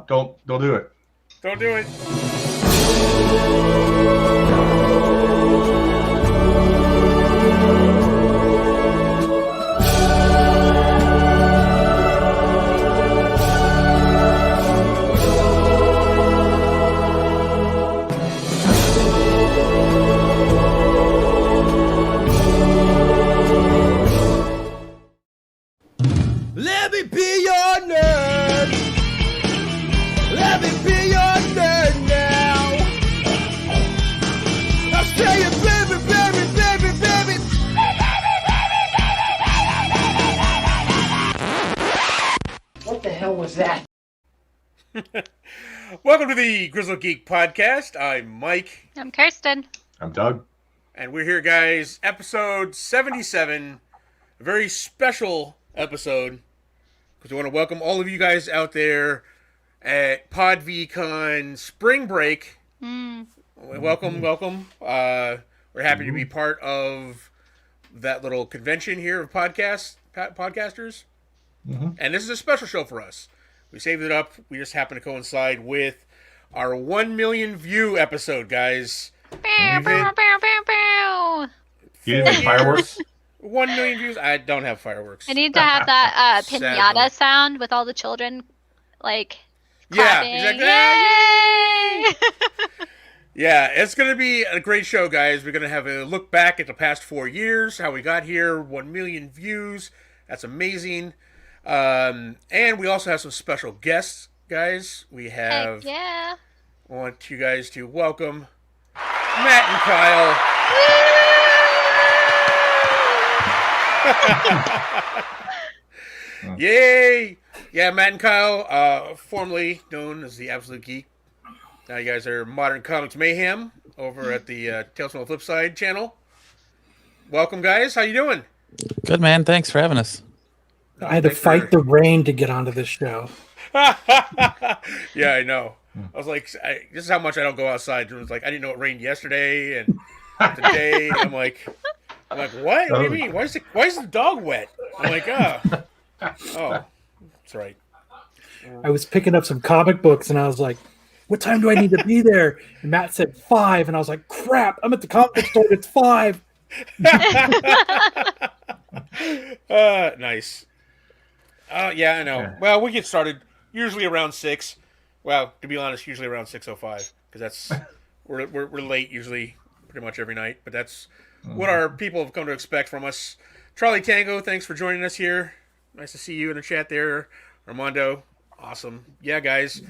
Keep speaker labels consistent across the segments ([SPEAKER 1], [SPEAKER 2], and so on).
[SPEAKER 1] Don't do it.
[SPEAKER 2] Don't do it.
[SPEAKER 3] Let me be your nerd. Let me be your nerd now. I'll say it, baby, baby, baby, baby. What the hell was that?
[SPEAKER 2] Welcome to the Grizzled Geek podcast. I'm Mike.
[SPEAKER 4] I'm Kirsten.
[SPEAKER 1] I'm Doug.
[SPEAKER 2] And we're here, guys. Episode 77. A very special episode. Because we want to welcome all of you guys out there at PODvCON Spring Break. Welcome. We're happy to be part of that little convention here of podcasters. And this is a special show for us. We saved it up. We just happen to coincide with our 1 million view episode, guys.
[SPEAKER 4] Bow, bow, bow, bow, bow.
[SPEAKER 1] You didn't have fireworks?
[SPEAKER 2] 1 million views? I don't have fireworks.
[SPEAKER 4] I need to have that
[SPEAKER 2] Sadly.
[SPEAKER 4] pinata sound with all the children, like,
[SPEAKER 2] Yeah,
[SPEAKER 4] clapping.
[SPEAKER 2] exactly.
[SPEAKER 4] Yay!
[SPEAKER 2] Yeah, it's going to be a great show, guys. We're going to have a look back at the past 4 years, how we got here, 1 million views. That's amazing. And we also have some special guests, guys. We have...
[SPEAKER 4] Heck yeah.
[SPEAKER 2] I want you guys to welcome Matt and Kyle. Yay! Yeah, Matt and Kyle, formerly known as the Absolute Geek. Now you guys are Modern Comic Mayhem over at the Tales from the Flip Side channel. Welcome, guys. How you doing?
[SPEAKER 5] Good, man. Thanks for having us.
[SPEAKER 6] I had to fight the rain to get onto this show.
[SPEAKER 2] Yeah, I know. I was like, this is how much I don't go outside. It was like, I didn't know it rained yesterday and today. I'm like, what? What do you mean? Why is the dog wet? I'm like, oh, that's right.
[SPEAKER 6] I was picking up some comic books and I was like, what time do I need to be there? And Matt said 5. And I was like, crap, I'm at the comic book store. It's 5.
[SPEAKER 2] Nice. Yeah, I know.
[SPEAKER 1] Yeah.
[SPEAKER 2] Well, we get started usually around 6. Well, to be honest, usually around 6:05 because that's we're late usually pretty much every night. But that's what our people have come to expect from us. Charlie Tango, thanks for joining us here. Nice to see you in the chat there, Armando. Awesome. Yeah, guys.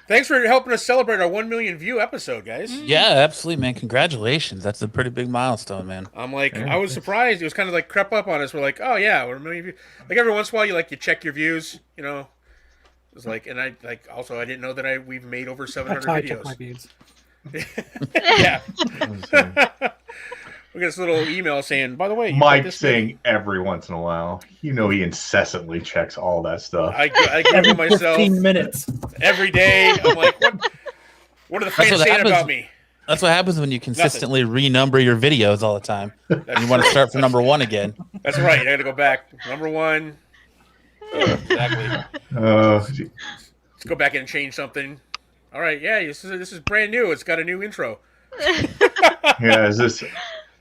[SPEAKER 2] Thanks for helping us celebrate our 1 million view episode, guys.
[SPEAKER 5] Yeah, absolutely, man. Congratulations. That's a pretty big milestone, man.
[SPEAKER 2] I'm like, I was surprised. It was kind of like crept up on us. We're like, oh yeah, we're a million views. Like every once in a while, you check your views, you know. It was like, and I also I didn't know that we've made over 700
[SPEAKER 6] That's how I check
[SPEAKER 2] videos.
[SPEAKER 6] my views.
[SPEAKER 2] Yeah. We get this little email saying, by the way, you got
[SPEAKER 1] Mike
[SPEAKER 2] this
[SPEAKER 1] saying every once in a while. You know he incessantly checks all that stuff.
[SPEAKER 2] I Google
[SPEAKER 6] Every
[SPEAKER 2] myself
[SPEAKER 6] 15 minutes.
[SPEAKER 2] every day. I'm like, what are the fans
[SPEAKER 5] what
[SPEAKER 2] saying
[SPEAKER 5] happens.
[SPEAKER 2] about me?
[SPEAKER 5] That's what happens when you consistently renumber your videos all the time. You want to start from number 1 again.
[SPEAKER 2] That's right. I got to go back. Number 1. Exactly. Let's go back in and change something. All right. Yeah, this is brand new. It's got a new intro.
[SPEAKER 1] Yeah, is this?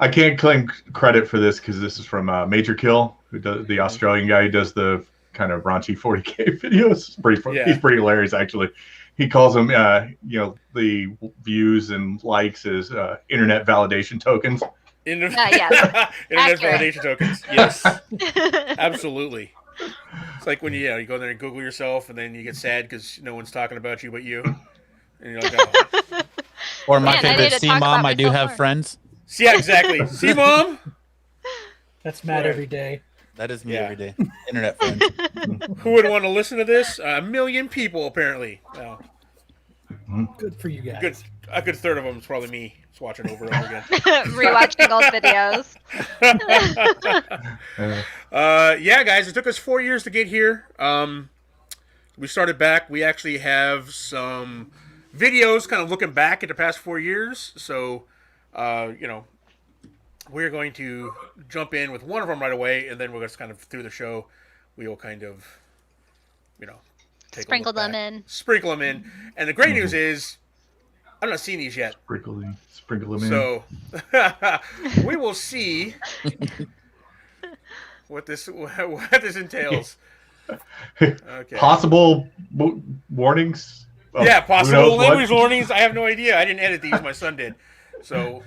[SPEAKER 1] I can't claim credit for this because this is from Major Kill, who does the Australian guy who does the kind of raunchy 40K videos. It's pretty fun.
[SPEAKER 2] Yeah.
[SPEAKER 1] He's pretty hilarious, actually. He calls them, the views and likes as internet validation tokens.
[SPEAKER 2] Internet
[SPEAKER 4] Yeah.
[SPEAKER 2] Internet
[SPEAKER 4] Accurate.
[SPEAKER 2] validation tokens. Yes. Absolutely. It's like when you go there and Google yourself and then you get sad because no one's talking about you but you. And you're like, oh.
[SPEAKER 5] Or my
[SPEAKER 4] Man, I need
[SPEAKER 5] favorite,
[SPEAKER 4] to
[SPEAKER 5] see,
[SPEAKER 4] talk
[SPEAKER 5] Mom,
[SPEAKER 4] about
[SPEAKER 5] I do
[SPEAKER 4] myself
[SPEAKER 5] have
[SPEAKER 4] more.
[SPEAKER 5] friends.
[SPEAKER 2] Yeah, exactly. See, Mom?
[SPEAKER 6] That's Matt
[SPEAKER 2] Right.
[SPEAKER 6] every day.
[SPEAKER 5] That is me
[SPEAKER 2] Yeah.
[SPEAKER 5] every day. Internet friends.
[SPEAKER 2] Who would want to listen to this? 1 million people, apparently. Well,
[SPEAKER 6] Good for you guys.
[SPEAKER 2] a good third of them is probably me. Just watching over and over again.
[SPEAKER 4] Rewatching old videos.
[SPEAKER 2] Yeah, guys, it took us 4 years to get here. We started back. We actually have some videos kind of looking back at the past 4 years. So, we're going to jump in with one of them right away, and then we're just kind of through the show. We will kind of, take
[SPEAKER 4] Sprinkle
[SPEAKER 2] a look
[SPEAKER 4] them
[SPEAKER 2] back.
[SPEAKER 4] in.
[SPEAKER 2] Sprinkle them in. And the great news is, I'm not seeing these yet.
[SPEAKER 1] Sprinkle them in.
[SPEAKER 2] So we will see what this entails. Okay.
[SPEAKER 1] Possible warnings.
[SPEAKER 2] Yeah,
[SPEAKER 1] Who
[SPEAKER 2] possible
[SPEAKER 1] knows what?
[SPEAKER 2] language warnings. I have no idea. I didn't edit these. My son did. So.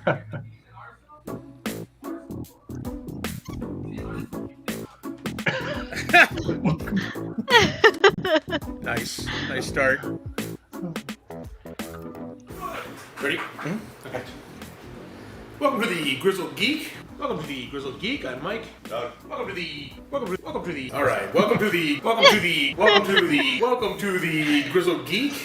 [SPEAKER 2] Nice start. Ready? Okay. Welcome to the Grizzled Geek. Welcome to the Grizzled Geek. I'm Mike. Welcome to the. All right. Welcome to the Grizzled Geek.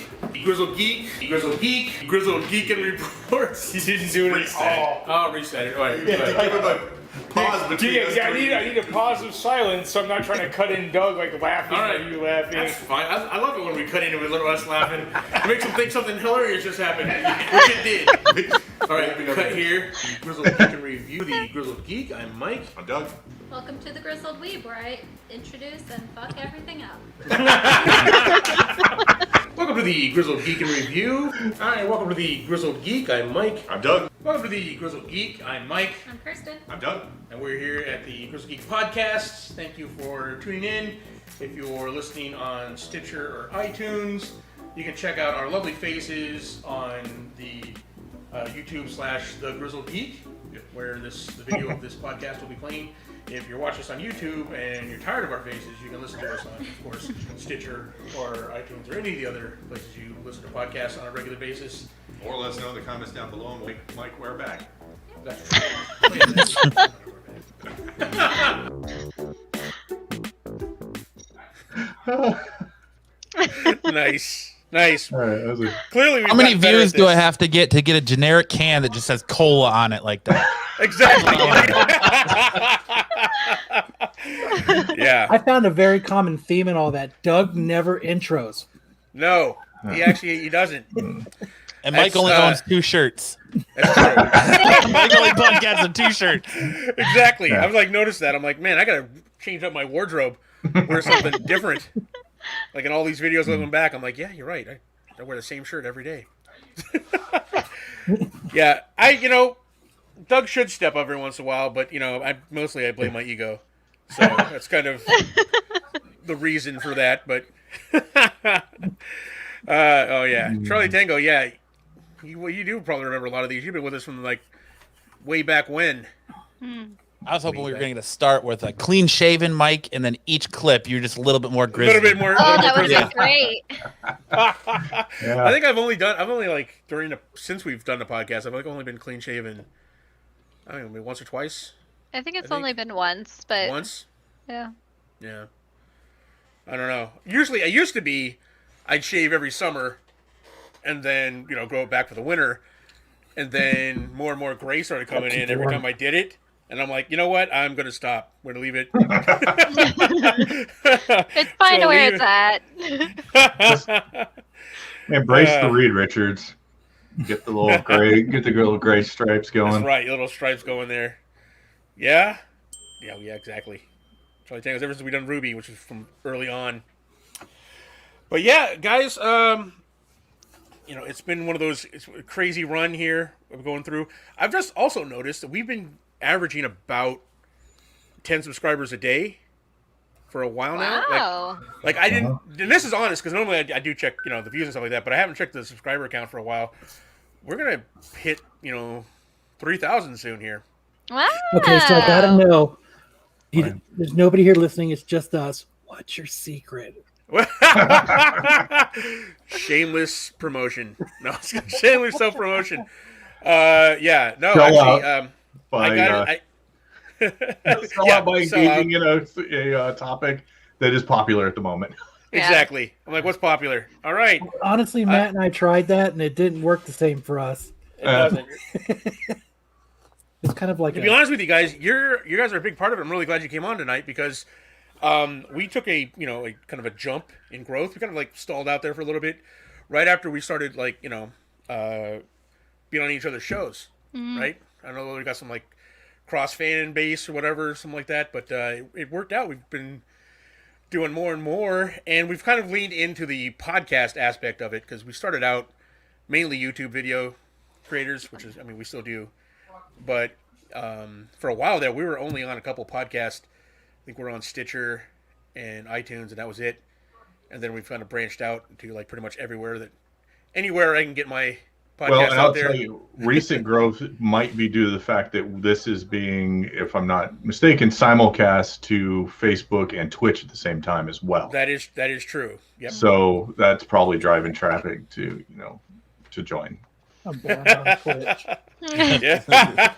[SPEAKER 2] Grizzled Geek and reports.
[SPEAKER 7] You didn't do what he said.
[SPEAKER 2] I'll reset it. All right.
[SPEAKER 1] Pause between us.
[SPEAKER 7] I need a pause of silence, so I'm not trying to cut in Doug like laughing.
[SPEAKER 2] All right.
[SPEAKER 7] Or you laughing.
[SPEAKER 2] That's fine. I love it when we cut into a little us laughing. It makes them think something hilarious just happened, which it did. All right, we cut here. The Grizzled Geek and review the Grizzled Geek. I'm Mike.
[SPEAKER 1] I'm Doug.
[SPEAKER 8] Welcome to the Grizzled Weeb, where I introduce and fuck everything up.
[SPEAKER 2] Welcome to the Grizzled Geek and review. All right, welcome to the Grizzled Geek. I'm Mike.
[SPEAKER 1] I'm Doug.
[SPEAKER 2] Welcome to the Grizzled Geek. I'm Mike.
[SPEAKER 8] I'm Kirsten.
[SPEAKER 1] I'm Doug.
[SPEAKER 2] And we're here at the Grizzled Geek podcast. Thank you for tuning in. If you're listening on Stitcher or iTunes, you can check out our lovely faces on the YouTube/The Grizzled Geek, where the video of this podcast will be playing. If you're watching us on YouTube and you're tired of our faces, you can listen to us on, of course, Stitcher or iTunes or any of the other places you listen to podcasts on a regular basis.
[SPEAKER 9] Or let us know in the comments down below and Mike, wear back.
[SPEAKER 2] That's right. Nice.
[SPEAKER 1] All right, that was a...
[SPEAKER 2] Clearly,
[SPEAKER 5] How many views do I have to get a generic can that just says cola on it like that?
[SPEAKER 2] Exactly. Yeah.
[SPEAKER 6] I found a very common theme in all that. Doug never intros.
[SPEAKER 2] No, he doesn't.
[SPEAKER 5] And Mike only owns 2 shirts.
[SPEAKER 2] That's true.
[SPEAKER 5] Mike only podcasts on 2 shirts.
[SPEAKER 2] Exactly.
[SPEAKER 1] Yeah.
[SPEAKER 2] I was like, notice that. I'm like, man, I gotta change up my wardrobe, wear something different. Like in all these videos looking back, I'm like, yeah, you're right. I wear the same shirt every day. Yeah, Doug should step up every once in a while, but I blame my ego. So that's kind of the reason for that. But oh yeah, Charlie Tango, yeah, you do probably remember a lot of these. You've been with us from like way back when.
[SPEAKER 5] I was hoping we were going to start with a clean-shaven mic, and then each clip you're just a little bit more
[SPEAKER 2] A
[SPEAKER 5] grizzly.
[SPEAKER 2] little bit more.
[SPEAKER 4] Oh, that would be great.
[SPEAKER 1] Yeah.
[SPEAKER 2] I think since we've done the podcast, I've only been clean shaven. I don't know, maybe once or twice.
[SPEAKER 4] I think it's only been once, but
[SPEAKER 2] Once.
[SPEAKER 4] yeah.
[SPEAKER 2] Yeah. I don't know. Usually, I'd shave every summer, and then grow it back for the winter, and then more and more gray started coming in every time I did it. And I'm like, you know what? I'm going to stop. We're going to leave it.
[SPEAKER 4] It's fine
[SPEAKER 2] So
[SPEAKER 4] where
[SPEAKER 2] leave
[SPEAKER 4] it's at.
[SPEAKER 1] Embrace the Reed Richards. Get the little gray stripes going.
[SPEAKER 2] That's right. Little stripes going there. Yeah? Yeah, exactly. Charlie Tango's ever since we done Ruby, which was from early on. But yeah, guys, it's been one of those crazy run here of going through. I've just also noticed that we've been averaging about 10 subscribers a day for a while now.
[SPEAKER 4] Wow.
[SPEAKER 2] Like I didn't, and this is honest because normally I do check, the views and stuff like that, but I haven't checked the subscriber count for a while. We're gonna hit, 3,000 soon here.
[SPEAKER 4] Wow.
[SPEAKER 6] Okay, so I gotta know. There's nobody here listening. It's just us. What's your secret?
[SPEAKER 2] Shameless promotion. No, shameless self promotion. Yeah, no,
[SPEAKER 1] Sell
[SPEAKER 2] actually,
[SPEAKER 1] by,
[SPEAKER 2] I got it.
[SPEAKER 1] sell out by engaging in a topic that is popular at the moment.
[SPEAKER 2] Exactly. I'm like, what's popular? All right.
[SPEAKER 6] Honestly, Matt and I tried that, and it didn't work the same for us.
[SPEAKER 2] It doesn't.
[SPEAKER 6] It's kind of like
[SPEAKER 2] To be honest with you guys, you guys are a big part of it. I'm really glad you came on tonight because we took a kind of a jump in growth. We kind of like stalled out there for a little bit right after we started being on each other's shows, right? I don't know whether we got some like cross fan base or whatever, something like that, but it worked out. We've been doing more and more, and we've kind of leaned into the podcast aspect of it because we started out mainly YouTube video creators, which is, I mean, we still do, but for a while there, we were only on a couple podcasts. I think we're on Stitcher and iTunes, and that was it. And then we've kind of branched out to like pretty much anywhere I can get my podcast
[SPEAKER 1] Well, and
[SPEAKER 2] out
[SPEAKER 1] I'll
[SPEAKER 2] there.
[SPEAKER 1] tell you, recent growth might be due to the fact that this is being, if I'm not mistaken, simulcast to Facebook and Twitch at the same time as well.
[SPEAKER 2] That is true. Yep.
[SPEAKER 1] So that's probably driving traffic to join.
[SPEAKER 6] I'm banned on Twitch.
[SPEAKER 2] Yeah.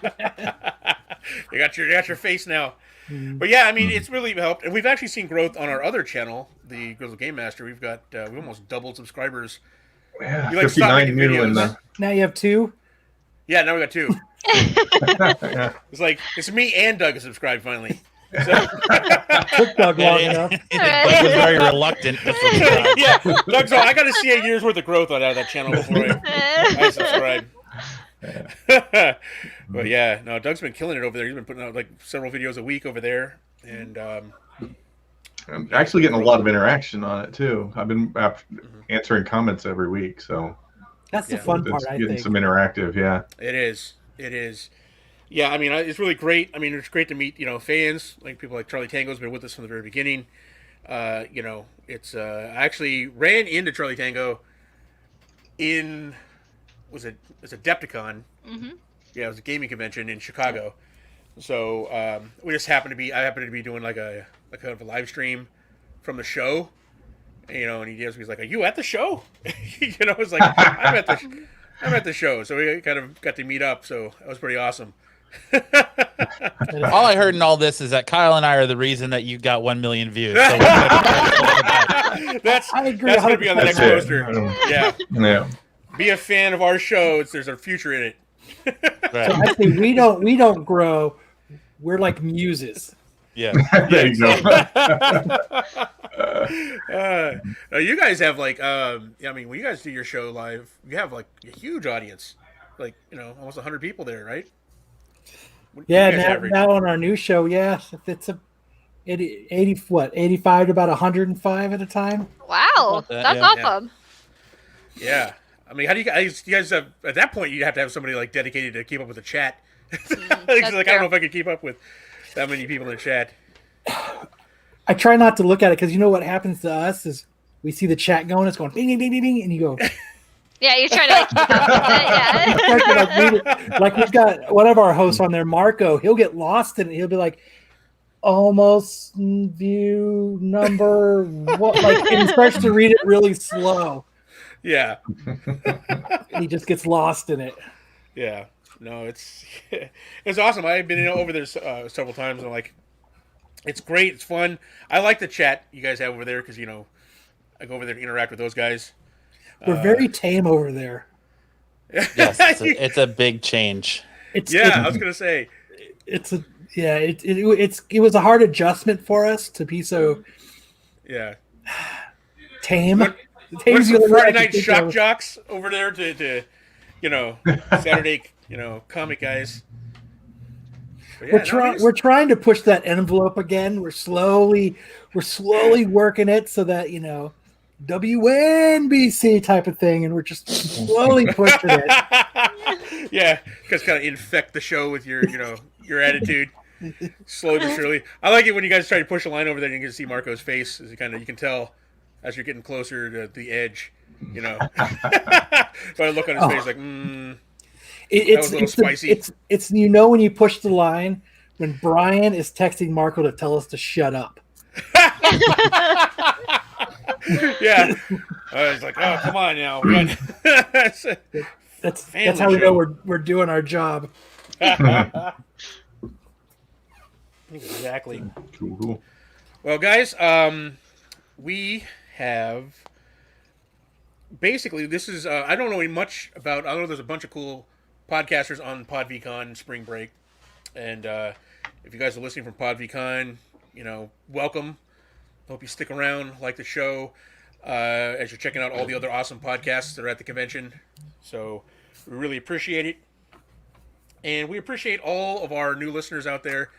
[SPEAKER 2] you got your face now. But yeah, I mean, it's really helped, and we've actually seen growth on our other channel, the Grizzled Game Master. We've got we almost doubled subscribers.
[SPEAKER 1] Yeah,
[SPEAKER 2] You, like, stop
[SPEAKER 1] 59
[SPEAKER 2] making
[SPEAKER 1] new in
[SPEAKER 2] videos.
[SPEAKER 6] Now you have 2.
[SPEAKER 2] Yeah, now we got 2.
[SPEAKER 1] the.
[SPEAKER 2] It's like it's me and Doug is subscribed finally. So,
[SPEAKER 6] Took Doug long enough.
[SPEAKER 5] Doug was very reluctant to subscribe.
[SPEAKER 2] yeah, Doug's all, I got to see a year's worth of growth out of that channel before I subscribe. But yeah, no, Doug's been killing it over there. He's been putting out like several videos a week over there, and
[SPEAKER 1] I'm actually getting a lot of interaction on it too. I've been answering comments every week, so
[SPEAKER 6] That's the
[SPEAKER 2] Yeah.
[SPEAKER 6] fun part,
[SPEAKER 1] it's
[SPEAKER 6] I
[SPEAKER 1] getting
[SPEAKER 6] think.
[SPEAKER 1] some interactive. Yeah.
[SPEAKER 2] it is. Yeah, I mean, it's really great. I mean, it's great to meet fans like people like Charlie Tango's been with us from the very beginning. It's I actually ran into Charlie Tango in was it PODvCON?
[SPEAKER 4] Mm-hmm.
[SPEAKER 2] Yeah, it was a gaming convention in Chicago. So we just happened to be. I happened to be doing like a kind of a live stream from the show. And he's like, "Are you at the show?" It's like I'm at the show. So we kind of got to meet up. So that was pretty awesome.
[SPEAKER 5] All I heard in all this is that Kyle and I are the reason that you got 1 million views. So
[SPEAKER 2] That's
[SPEAKER 6] I agree
[SPEAKER 2] going to be on the next
[SPEAKER 1] That's it.
[SPEAKER 2] poster. Yeah,
[SPEAKER 1] Yeah.
[SPEAKER 2] be a fan of our show. There's a future in it.
[SPEAKER 6] So actually, we don't grow. We're like muses.
[SPEAKER 5] yeah.
[SPEAKER 1] There you go.
[SPEAKER 2] Now you guys have like, I mean, when you guys do your show live, you have like a huge audience, like almost 100 people there, right? What do you
[SPEAKER 6] Yeah,
[SPEAKER 2] guys
[SPEAKER 6] now,
[SPEAKER 2] average?
[SPEAKER 6] now on our new show, yeah, it's 85 to about 105 at a time.
[SPEAKER 4] Wow,
[SPEAKER 5] About that,
[SPEAKER 4] that's
[SPEAKER 5] yeah.
[SPEAKER 4] awesome.
[SPEAKER 2] Yeah, I mean, how do you guys have at that point? You have to have somebody like dedicated to keep up with the chat. Like, I don't know if I could keep up with that many people in the chat.
[SPEAKER 6] I try not to look at it because you know what happens to us is we see the chat going, it's going bing, bing, bing, bing, bing, and you go,
[SPEAKER 4] Yeah, you're trying to like, keep up with it. Yeah.
[SPEAKER 6] start to, like, read it. Like we've got one of our hosts on there, Marco. He'll get lost in it. He'll be like, almost view number what? Like, and he starts to read it really slow.
[SPEAKER 2] Yeah,
[SPEAKER 6] And he just gets lost in it.
[SPEAKER 2] yeah. No, it's awesome. I've been over there several times, and I'm like, it's great. It's fun. I like the chat you guys have over there because I go over there to interact with those guys.
[SPEAKER 6] We're very tame over there.
[SPEAKER 5] Yes, it's a big change.
[SPEAKER 6] It's
[SPEAKER 2] Yeah, I was gonna say.
[SPEAKER 6] it was a hard adjustment for us to be so
[SPEAKER 2] Yeah.
[SPEAKER 6] tame.
[SPEAKER 2] What-
[SPEAKER 6] Tame's
[SPEAKER 2] What's
[SPEAKER 6] the
[SPEAKER 2] the
[SPEAKER 6] only word I
[SPEAKER 2] Friday
[SPEAKER 6] can
[SPEAKER 2] night
[SPEAKER 6] think
[SPEAKER 2] shock
[SPEAKER 6] of.
[SPEAKER 2] jocks over there to Saturday, comic guys. But yeah,
[SPEAKER 6] We're trying to push that envelope again. We're slowly working it so that WNBC type of thing, and we're just slowly pushing it.
[SPEAKER 2] yeah, because kind of infect the show with your attitude, slowly but surely. I like it when you guys try to push a line over there, and you can see Marco's face. As you can tell as you're getting closer to the edge. But I look on his face like,
[SPEAKER 6] It's
[SPEAKER 2] was a little spicy.
[SPEAKER 6] It's when you push the line when Brian is texting Marco to tell us to shut up.
[SPEAKER 2] yeah. I was like, oh, come on now.
[SPEAKER 6] That's
[SPEAKER 2] Family
[SPEAKER 6] how we
[SPEAKER 2] show.
[SPEAKER 6] know we're doing our job.
[SPEAKER 2] Exactly.
[SPEAKER 1] Cool.
[SPEAKER 2] Well, guys, we have basically this is I don't know much about. I know there's a bunch of cool podcasters on PODvCON Spring Break, and if you guys are listening from PODvCON, welcome. Hope you stick around, like the show, as you're checking out all the other awesome podcasts that are at the convention. So we really appreciate it, and we appreciate all of our new listeners out there.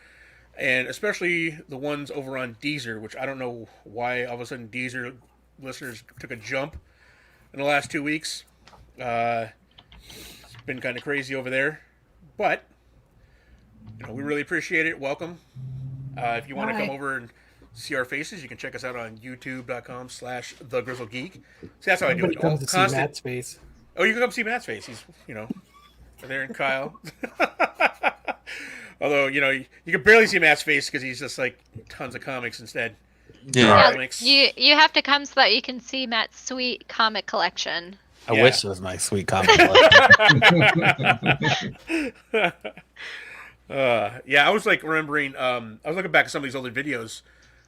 [SPEAKER 2] and especially the ones over on Deezer, which I don't know why all of a sudden Deezer listeners took a jump in the last 2 weeks. It's been kind of crazy over there, but we really appreciate it. Welcome. If you want to come over and see our faces, you can check us out on youtube.com/thegrizzledgeek. See, that's how I do it.
[SPEAKER 6] Comes to see Matt's face.
[SPEAKER 2] Oh, you can come see Matt's face. He's, there in Kyle. Although, you can barely see Matt's face because he's just like tons of comics instead.
[SPEAKER 5] Yeah.
[SPEAKER 2] Comics.
[SPEAKER 4] You have to come so that you can see Matt's sweet comic collection.
[SPEAKER 5] I wish it was my sweet comic.
[SPEAKER 2] I was like remembering. I was looking back at some of these older videos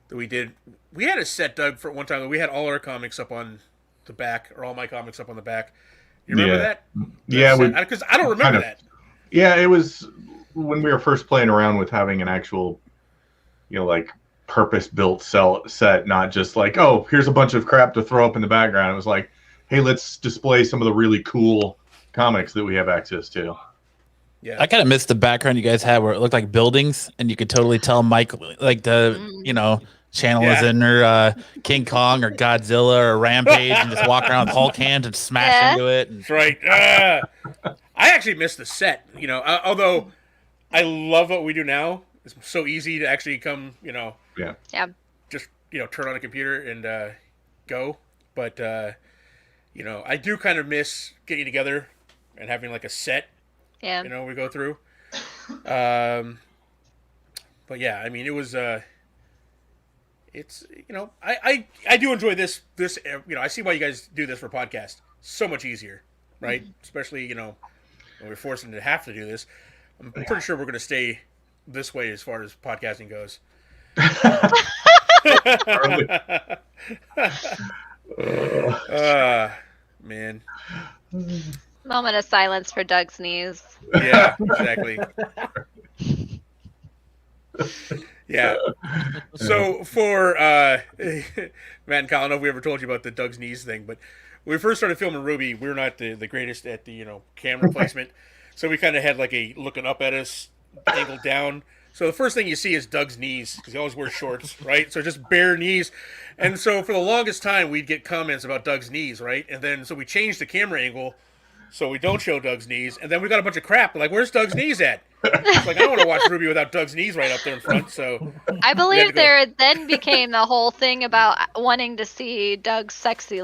[SPEAKER 2] that we did. We had a set, Doug, for one time that we had all our comics up on the back, or all my comics up on the back. You remember that?
[SPEAKER 1] Yeah,
[SPEAKER 2] because I don't remember that.
[SPEAKER 1] Yeah, it was when we were first playing around with having an actual, like purpose-built set, not just like, oh, here's a bunch of crap to throw up in the background. It was like, hey, let's display some of the really cool comics that we have access to.
[SPEAKER 2] Yeah,
[SPEAKER 5] I kind of missed the background you guys had where it looked like buildings, and you could totally tell Mike, like the channel was in, or King Kong or Godzilla or Rampage, and just walk around with Hulk hands and smash into it.
[SPEAKER 2] That's right. I actually missed the set. Although I love what we do now. It's so easy to actually come. Just turn on a computer and go. But I do kind of miss getting together and having like a set.
[SPEAKER 4] Yeah.
[SPEAKER 2] We go through. But yeah, I mean, it was. It's I do enjoy this. I see why you guys do this for podcast. So much easier, right? Especially when we're forced to have to do this. I'm pretty sure we're going to stay this way as far as podcasting goes. Man.
[SPEAKER 4] Moment of silence for Doug's knees.
[SPEAKER 2] Yeah, exactly. Yeah. So for Matt and Kyle, I don't know if we ever told you about the Doug's knees thing, but when we first started filming Ruby, we were not the greatest at the camera placement, so we kind of had like a looking up at us, angled down. So the first thing you see is Doug's knees because he always wears shorts, right? So just bare knees, and so for the longest time we'd get comments about Doug's knees, right? And then so we changed the camera angle so we don't show Doug's knees, and then we got a bunch of crap. Like, where's Doug's knees at? It's like, I don't want to watch Ruby without Doug's knees right up there in front. So
[SPEAKER 4] I believe there then became the whole thing about wanting to see Doug's sexy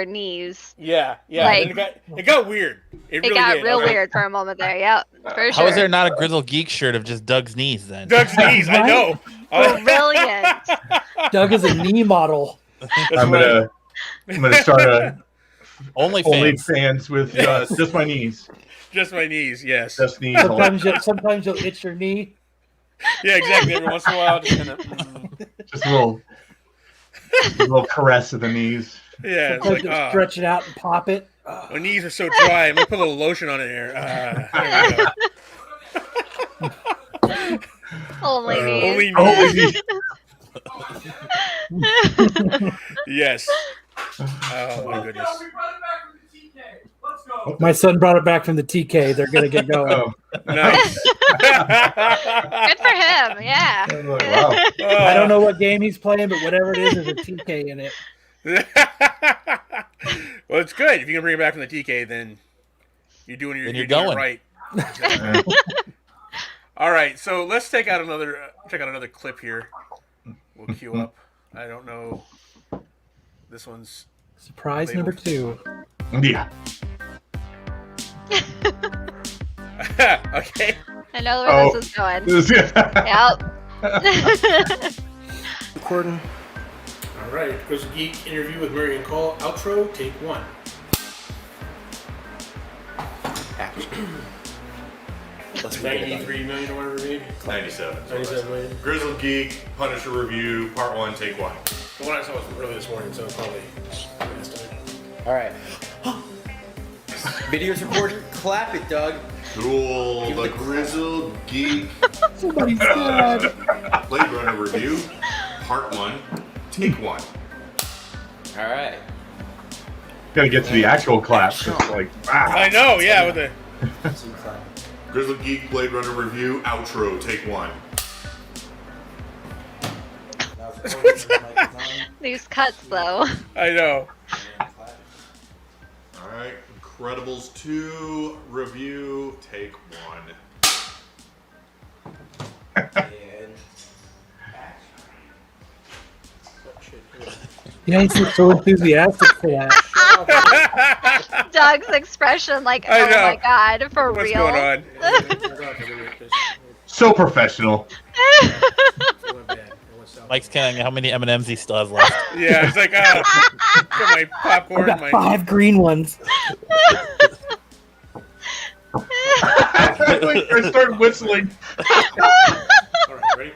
[SPEAKER 4] knees.
[SPEAKER 2] Yeah.
[SPEAKER 4] Like,
[SPEAKER 2] it got weird. It really
[SPEAKER 4] got
[SPEAKER 2] did.
[SPEAKER 4] real weird for a moment there. Yep, for sure.
[SPEAKER 5] How is there not a Grizzled Geek shirt of just Doug's knees then?
[SPEAKER 2] Doug's knees, I know.
[SPEAKER 4] Brilliant.
[SPEAKER 6] Doug is a knee model.
[SPEAKER 1] I'm gonna start a
[SPEAKER 5] OnlyFans
[SPEAKER 1] with just my knees.
[SPEAKER 2] Just my knees, yes.
[SPEAKER 1] Just knees.
[SPEAKER 6] Sometimes you'll itch your knee.
[SPEAKER 2] Yeah, exactly. Every once in a while, just
[SPEAKER 1] a little caress of the knees.
[SPEAKER 2] Yeah, it's
[SPEAKER 6] Sometimes
[SPEAKER 2] like,
[SPEAKER 6] you'll stretch it out and pop it.
[SPEAKER 2] My knees are so dry. I'm gonna put a little lotion on it here. There we go.
[SPEAKER 4] Only knees.
[SPEAKER 2] Only knees. Yes. Oh my goodness.
[SPEAKER 6] My son brought it back from the TK. They're gonna get going.
[SPEAKER 1] Oh.
[SPEAKER 2] Nice.
[SPEAKER 4] Good for him. Yeah.
[SPEAKER 1] Wow.
[SPEAKER 6] I don't know what game he's playing, but whatever it is, there's a TK in it.
[SPEAKER 2] Well, it's good. If you can bring it back from the TK, then you're doing you're doing
[SPEAKER 5] going
[SPEAKER 2] it right. Exactly. All right, so let's check out another clip here. We'll queue up. I don't know. This one's
[SPEAKER 6] Surprise number 2.
[SPEAKER 1] Yeah.
[SPEAKER 2] Okay.
[SPEAKER 4] I know where this is going. Yep.
[SPEAKER 2] Recording. All right, Grizzled Geek interview with Murray and Cole. Outro, take 1.
[SPEAKER 9] Action.
[SPEAKER 2] 93 million or whatever it made.
[SPEAKER 9] 97.
[SPEAKER 2] 97 million.
[SPEAKER 9] Grizzled Geek, Punisher review, part 1, take 1.
[SPEAKER 2] The one I saw was early this morning, so probably last time.
[SPEAKER 3] All right. Video's recorded. Clap it, Doug.
[SPEAKER 9] Cool. The Grizzled Geek
[SPEAKER 6] Somebody's dead.
[SPEAKER 9] Blade Runner review, part 1, take 1.
[SPEAKER 3] All right.
[SPEAKER 1] Gotta get to the actual claps. It's like,
[SPEAKER 2] I know, yeah, with the.
[SPEAKER 3] Some clap.
[SPEAKER 9] Grizzled Geek Blade Runner review, outro, take 1.
[SPEAKER 4] These cuts, though.
[SPEAKER 2] I know.
[SPEAKER 9] All right, Incredibles 2 review, take 1.
[SPEAKER 6] You guys are so enthusiastic for that.
[SPEAKER 4] Doug's expression, like,
[SPEAKER 2] I
[SPEAKER 4] oh
[SPEAKER 2] know.
[SPEAKER 4] my god, for
[SPEAKER 2] What's
[SPEAKER 4] real.
[SPEAKER 2] going on?
[SPEAKER 1] So professional.
[SPEAKER 5] Mike's counting how many M&Ms he still has left.
[SPEAKER 2] Yeah, it's like, got my
[SPEAKER 6] I've
[SPEAKER 2] popcorn,
[SPEAKER 6] got
[SPEAKER 2] my
[SPEAKER 6] 5 green ones.
[SPEAKER 1] I start whistling.
[SPEAKER 9] All right, ready?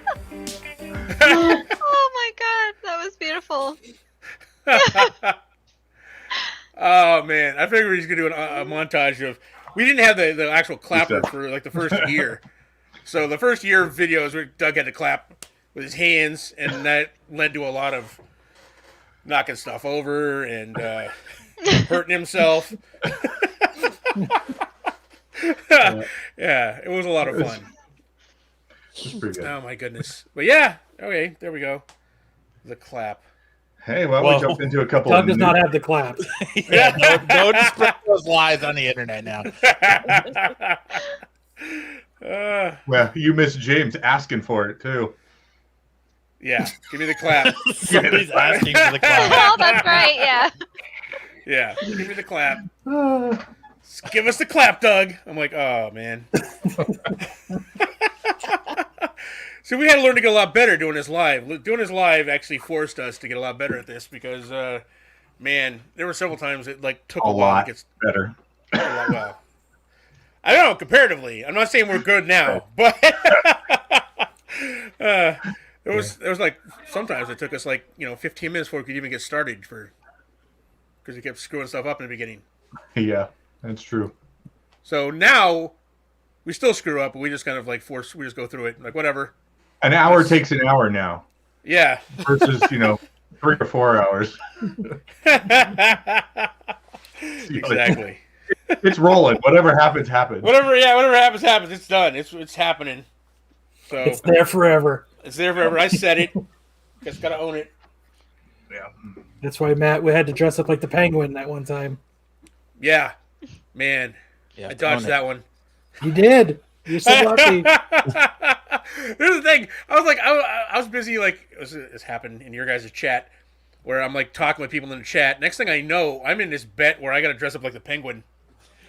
[SPEAKER 4] Oh my god, that was beautiful.
[SPEAKER 2] Oh man, I figured he's gonna do a montage of. We didn't have the actual clapper for like the first year, so the first year of videos where Doug had to clap with his hands, and that led to a lot of knocking stuff over and hurting himself. Yeah, it was a lot of fun.
[SPEAKER 1] It's pretty good.
[SPEAKER 2] Oh my goodness, but yeah, okay, there we go. The clap.
[SPEAKER 1] Hey, why don't we jump into a couple
[SPEAKER 6] Doug
[SPEAKER 1] of
[SPEAKER 6] does not have the clap.
[SPEAKER 5] Yeah, don't spread those lies on the internet now.
[SPEAKER 1] Well, you missed James asking for it too.
[SPEAKER 2] Yeah, give me the clap.
[SPEAKER 5] Somebody's asking for the clap.
[SPEAKER 4] Oh, that's right, yeah.
[SPEAKER 2] Yeah, give me the clap. Give us the clap, Doug. I'm like, oh man. So we had to learn to get a lot better doing this live. Doing this live actually forced us to get a lot better at this because, man, there were several times it like took a while
[SPEAKER 1] lot
[SPEAKER 2] to get
[SPEAKER 1] better.
[SPEAKER 2] well. I don't know comparatively. I'm not saying we're good now, but there was like sometimes it took us like 15 minutes before we could even get started because we kept screwing stuff up in the beginning.
[SPEAKER 1] Yeah, that's true.
[SPEAKER 2] So now we still screw up, but we just kind of like we just go through it like whatever.
[SPEAKER 1] An hour takes an hour now
[SPEAKER 2] Yeah.
[SPEAKER 1] versus 3 or 4 hours.
[SPEAKER 2] Exactly.
[SPEAKER 1] It's rolling. Whatever happens, happens.
[SPEAKER 2] Whatever happens, happens. It's done. It's happening. So
[SPEAKER 6] It's there forever.
[SPEAKER 2] it's there forever. I said it. Just gotta own it.
[SPEAKER 1] Yeah.
[SPEAKER 6] That's why we had to dress up like the penguin that one time.
[SPEAKER 2] Yeah, man.
[SPEAKER 5] Yeah,
[SPEAKER 2] I dodged
[SPEAKER 5] own it.
[SPEAKER 2] that one.
[SPEAKER 6] You did. You're so lucky.
[SPEAKER 2] Here's the thing. I was like, I was busy. Like this happened in your guys' chat, where I'm like talking with people in the chat. Next thing I know, I'm in this bet where I gotta dress up like the penguin.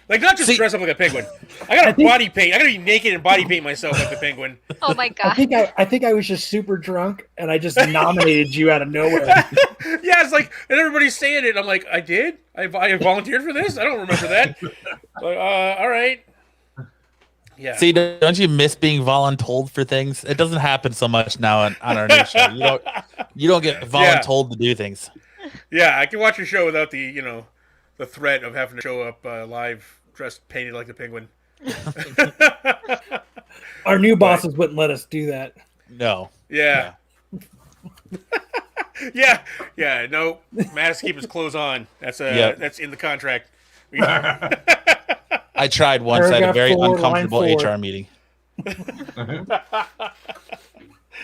[SPEAKER 2] Like not just dress up like a penguin. I gotta body paint. I gotta be naked and body paint myself like the penguin.
[SPEAKER 4] Oh my
[SPEAKER 6] I
[SPEAKER 4] god.
[SPEAKER 6] think I was just super drunk and I just nominated you out of nowhere.
[SPEAKER 2] Yeah, it's like, and everybody's saying it. I'm like, I did? I volunteered for this? I don't remember that. Like, all right. Yeah.
[SPEAKER 5] See, don't you miss being voluntold for things? It doesn't happen so much now on our new show. You don't get voluntold to do things.
[SPEAKER 2] Yeah, I can watch your show without the the threat of having to show up live dressed painted like the penguin.
[SPEAKER 6] Our new bosses wouldn't let us do that.
[SPEAKER 5] No.
[SPEAKER 2] Yeah. Yeah. No, Matt has to keep his clothes on. That's that's in the contract.
[SPEAKER 5] I tried once. I had a very
[SPEAKER 6] Paragraph 4,
[SPEAKER 5] uncomfortable
[SPEAKER 6] line 4.
[SPEAKER 5] HR meeting.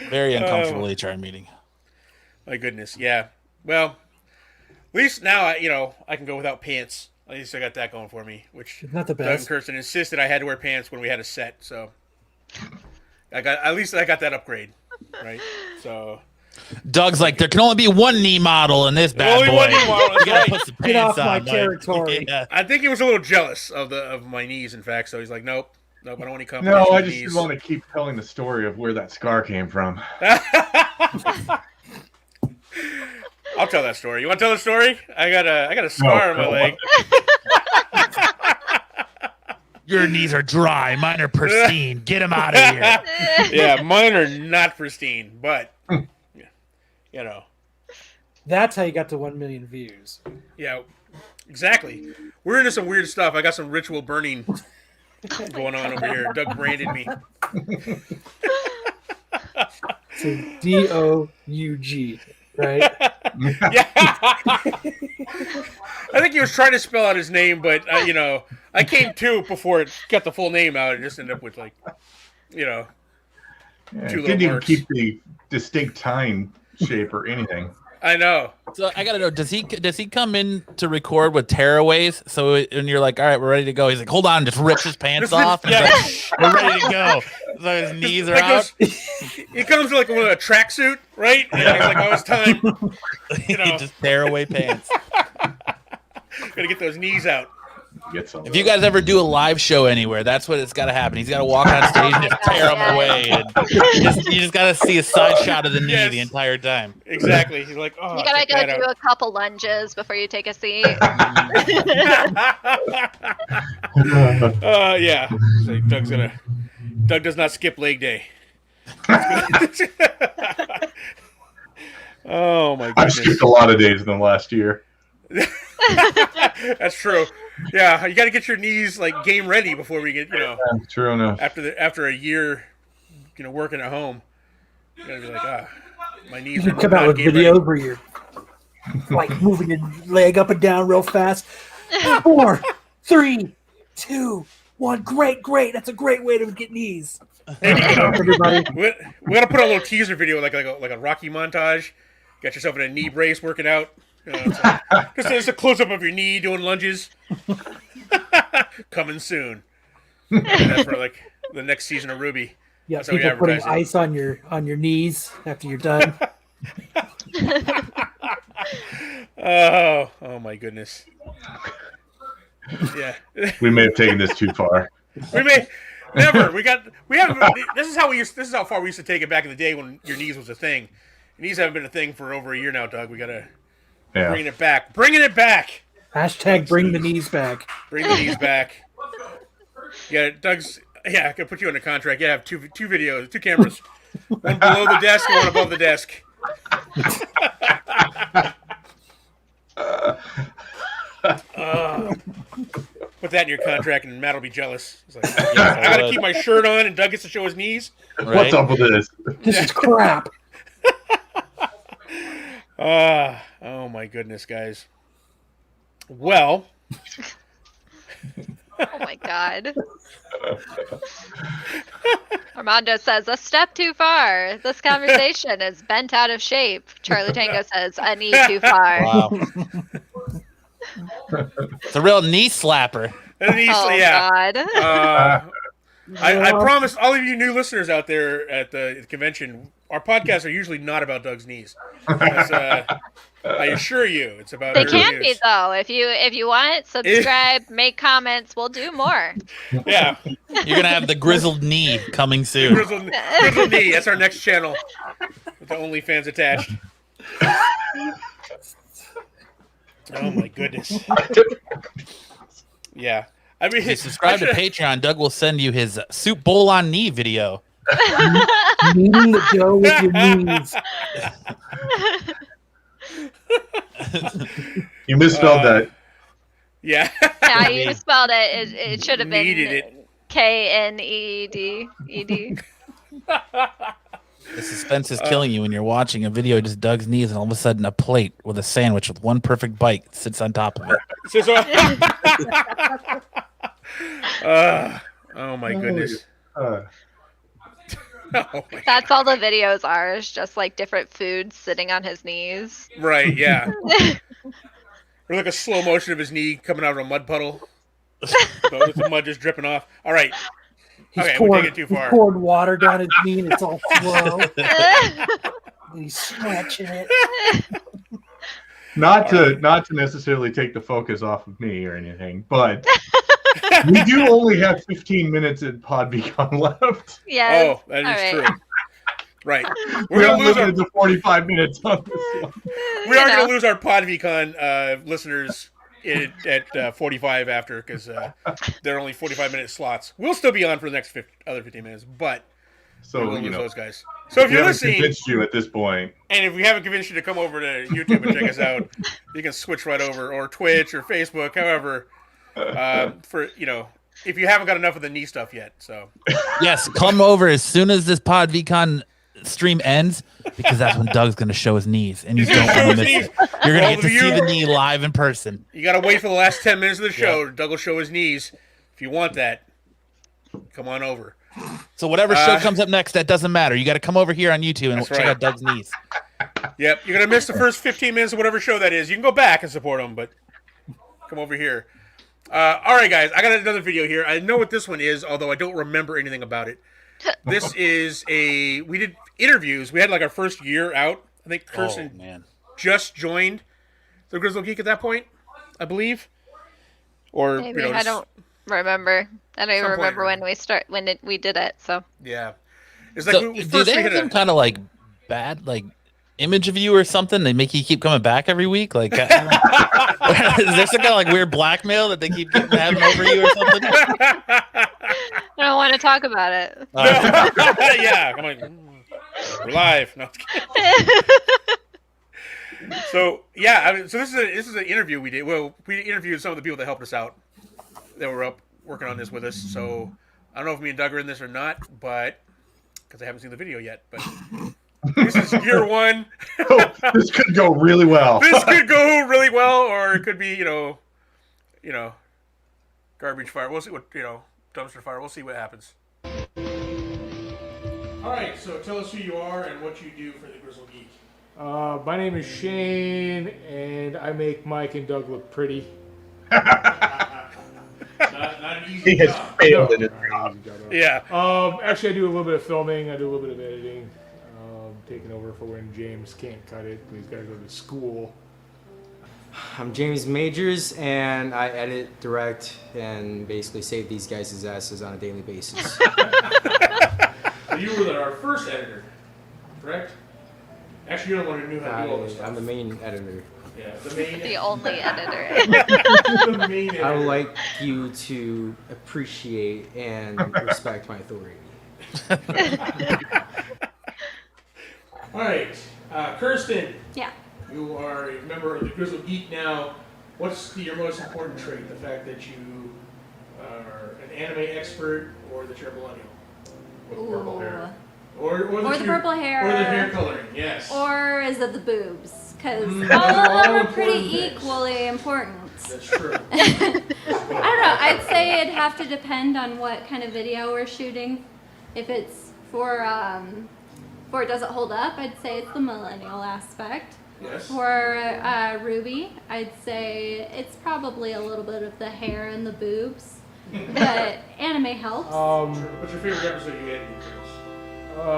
[SPEAKER 5] Very uncomfortable HR meeting.
[SPEAKER 2] My goodness. Yeah. Well, at least now I can go without pants. At least I got that going for me, which
[SPEAKER 6] Not the
[SPEAKER 2] Doug and
[SPEAKER 6] best.
[SPEAKER 2] Kirsten insisted I had to wear pants when we had a set. So I got that upgrade, right? So
[SPEAKER 5] Doug's like, there can only be one knee model in this bad
[SPEAKER 2] only
[SPEAKER 5] boy.
[SPEAKER 2] one knee model,
[SPEAKER 5] You
[SPEAKER 2] that's
[SPEAKER 5] gotta
[SPEAKER 2] right.
[SPEAKER 5] put some
[SPEAKER 6] Get
[SPEAKER 5] pants
[SPEAKER 6] off my
[SPEAKER 5] on, Mike.
[SPEAKER 6] territory.
[SPEAKER 5] Yeah.
[SPEAKER 2] I think he was a little jealous of my knees. In fact, so he's like, nope, I don't want any competition.
[SPEAKER 1] No, I
[SPEAKER 2] with
[SPEAKER 1] just
[SPEAKER 2] knees.
[SPEAKER 1] want to keep telling the story of where that scar came from.
[SPEAKER 2] I'll tell that story. You want to tell the story? I got a scar on my leg.
[SPEAKER 5] Your knees are dry. Mine are pristine. Get them out of here.
[SPEAKER 2] Yeah, mine are not pristine, but
[SPEAKER 6] That's how you got to 1 million views.
[SPEAKER 2] yeah, exactly. We're into some weird stuff. I got some ritual burning going on over here. Doug branded me.
[SPEAKER 6] So DOUG, right?
[SPEAKER 2] Yeah. I think he was trying to spell out his name, but I came to before it got the full name out. It just ended up with
[SPEAKER 1] Yeah,
[SPEAKER 2] two
[SPEAKER 1] didn't
[SPEAKER 2] little
[SPEAKER 1] even
[SPEAKER 2] marks.
[SPEAKER 1] keep the distinct time shape or anything.
[SPEAKER 2] I know.
[SPEAKER 5] So I gotta know, does he come in to record with tearaways? So and you're like, all right, we're ready to go. He's like, hold on, just rips his pants off. And he's like, we're ready to go. So his knees are out.
[SPEAKER 2] He comes like with a tracksuit, right? And he's like, oh, it's time.
[SPEAKER 5] Just tearaway pants.
[SPEAKER 2] Gotta get those knees out.
[SPEAKER 5] If you guys ever do a live show anywhere, that's what it's got to happen. He's got to walk on stage and just tear them away. And you just got to see a side shot of the knee the entire time.
[SPEAKER 2] Exactly. He's like, oh,
[SPEAKER 4] you gotta go do a couple lunges before you take a seat.
[SPEAKER 2] Yeah. So Doug does not skip leg day. Oh my goodness.
[SPEAKER 1] I've skipped a lot of days in the last year.
[SPEAKER 2] That's true. Yeah, you got to get your knees like game ready before we get
[SPEAKER 1] true enough.
[SPEAKER 2] After a year, working at home, you gotta be like, my knees.
[SPEAKER 6] You come out with videos where you're like moving your leg up and down real fast. 4, 3, 2, 1. Great. That's a great way to get knees.
[SPEAKER 2] Everybody, we gotta put a little teaser video like a Rocky montage. Got yourself in a knee brace working out. Just a close up of your knee doing lunges. Coming soon. And that's for like the next season of Ruby.
[SPEAKER 6] Yeah,
[SPEAKER 2] that's
[SPEAKER 6] people putting ice on your knees after you're done.
[SPEAKER 2] Oh my goodness. Yeah.
[SPEAKER 1] We may have taken this too far.
[SPEAKER 2] We may never. We haven't. This is how far we used to take it back in the day when your knees was a thing. Your knees haven't been a thing for over a year now, Doug. We gotta.
[SPEAKER 1] Yeah.
[SPEAKER 2] Bringing it back. Bringing it back.
[SPEAKER 6] Hashtag bring the knees back.
[SPEAKER 2] Bring the knees back. Yeah, Doug's. Yeah, I could put you on a contract. Yeah, have two videos, 2 cameras. One below the desk and one above the desk. Put that in your contract and Matt will be jealous. It's like, I gotta keep my shirt on and Doug gets to show his knees.
[SPEAKER 1] Right? What's up with this?
[SPEAKER 6] This is crap.
[SPEAKER 2] Oh my goodness, guys. Well.
[SPEAKER 4] Oh my god. Armando says, a step too far. This conversation is bent out of shape. Charlie Tango says, a knee too far.
[SPEAKER 5] Wow. It's a real knee slapper.
[SPEAKER 4] God.
[SPEAKER 2] I promise all of you new listeners out there at the convention, our podcasts are usually not about Doug's knees. I assure you, it's about.
[SPEAKER 4] They can be though. If you want, subscribe, make comments. We'll do more.
[SPEAKER 2] Yeah,
[SPEAKER 5] you're gonna have the grizzled knee coming soon.
[SPEAKER 2] Grizzled knee. That's our next channel with the OnlyFans attached. Oh my goodness. Yeah. I mean,
[SPEAKER 5] if you subscribe to Patreon, Doug will send you his soup bowl on knee video.
[SPEAKER 6] Kneading the dough with your knees.
[SPEAKER 1] You misspelled that.
[SPEAKER 2] Yeah.
[SPEAKER 4] Yeah, you misspelled it. It should have been
[SPEAKER 2] Kneaded
[SPEAKER 4] Kned.
[SPEAKER 5] The suspense is killing you when you're watching a video of just Doug's knees, and all of a sudden a plate with a sandwich with one perfect bite sits on top of it.
[SPEAKER 2] Oh my goodness.
[SPEAKER 4] That's all the videos are. It's just like different foods sitting on his knees.
[SPEAKER 2] Right, yeah. Or like a slow motion of his knee coming out of a mud puddle. So with the mud just dripping off. All right.
[SPEAKER 6] He's
[SPEAKER 2] okay,
[SPEAKER 6] poured,
[SPEAKER 2] we're taking it too far.
[SPEAKER 6] He poured water down his knee and it's all slow. And he's scratching it.
[SPEAKER 1] Not to necessarily take the focus off of me or anything, but we do only have 15 minutes at PODvCON left.
[SPEAKER 4] Yeah.
[SPEAKER 2] Oh, that is true. Right.
[SPEAKER 1] We're going to lose the 45 minutes on this one.
[SPEAKER 2] We are going to lose our PODvCON listeners at 45 after, because they're only 45-minute slots. We'll still be on for the next other 15 minutes, but
[SPEAKER 1] so
[SPEAKER 2] we'll lose those guys. So if you're listening,
[SPEAKER 1] convinced you at this point,
[SPEAKER 2] and if we haven't convinced you to come over to YouTube and check us out, you can switch right over, or Twitch or Facebook, however. For if you haven't got enough of the knee stuff yet, so
[SPEAKER 5] yes, come over as soon as this PODvCON stream ends, because that's when Doug's going to show his knees, and you don't want to miss it. You're going to get to see the knee live in person.
[SPEAKER 2] You got to wait for the last 10 minutes of the show. Doug will show his knees. If you want that, come on over.
[SPEAKER 5] So whatever show comes up next, that doesn't matter. You got to come over here on YouTube and check out Doug's knees.
[SPEAKER 2] Yep, you're gonna miss the first 15 minutes of whatever show that is. You can go back and support them, but come over here. All right, guys, I got another video here. I know what this one is, although I don't remember anything about it. This is we did interviews. We had like our first year out. I think Kirsten just joined the Grizzled Geek at that point, I believe. Or
[SPEAKER 4] maybe I don't remember. I don't even remember when we did it. So
[SPEAKER 2] yeah, it's like
[SPEAKER 5] do they have some kind of like bad like image of you or something? They make you keep coming back every week. Like, is there some kind of like weird blackmail that they keep having over you or something?
[SPEAKER 4] I don't want to talk about it.
[SPEAKER 2] Yeah, come on. We're live. No, so yeah, I mean, so this is an interview we did. Well, we interviewed some of the people that helped us out that were up working on this with us. So I don't know if me and Doug are in this or not, but because I haven't seen the video yet. But this is year one.
[SPEAKER 1] This could go really well.
[SPEAKER 2] This could go really well, or it could be you know, garbage fire. We'll see what dumpster fire. We'll see what happens. All right, so tell us who you are and what you do for the Grizzled Geek.
[SPEAKER 7] My name is Shane, and I make Mike and Doug look pretty.
[SPEAKER 2] Not an easy
[SPEAKER 1] He has
[SPEAKER 2] job.
[SPEAKER 1] failed in his job.
[SPEAKER 2] Yeah.
[SPEAKER 7] Actually, I do a little bit of filming. I do a little bit of editing. Taking over for when James can't cut it. He's got to go to school.
[SPEAKER 3] I'm James Majors, and I edit, direct, and basically save these guys' asses on a daily basis.
[SPEAKER 2] So you were our first editor, correct? Actually, you're the one who knew how to do all this stuff.
[SPEAKER 3] I'm the main editor.
[SPEAKER 2] Yeah, the
[SPEAKER 4] only editor.
[SPEAKER 2] The main editor.
[SPEAKER 3] I would like you to appreciate and respect my authority.
[SPEAKER 2] All right, Kirsten.
[SPEAKER 8] Yeah.
[SPEAKER 2] You are a member of the Grizzled Geek now. What's your most important trait? The fact that you are an anime expert, or that you're a millennial with purple hair, or the
[SPEAKER 8] purple hair,
[SPEAKER 2] or the hair coloring. Yes.
[SPEAKER 8] Or is it the boobs? Because
[SPEAKER 2] Those
[SPEAKER 8] all
[SPEAKER 2] are
[SPEAKER 8] of them
[SPEAKER 2] all
[SPEAKER 8] are pretty
[SPEAKER 2] important things.
[SPEAKER 8] equally important.
[SPEAKER 2] That's true.
[SPEAKER 8] I don't know. I'd say it'd have to depend on what kind of video we're shooting. If it's for it doesn't hold up, I'd say it's the millennial aspect.
[SPEAKER 2] Yes.
[SPEAKER 8] For Ruby, I'd say it's probably a little bit of the hair and the boobs, but anime helps.
[SPEAKER 2] What's your favorite episode you edited, Chris?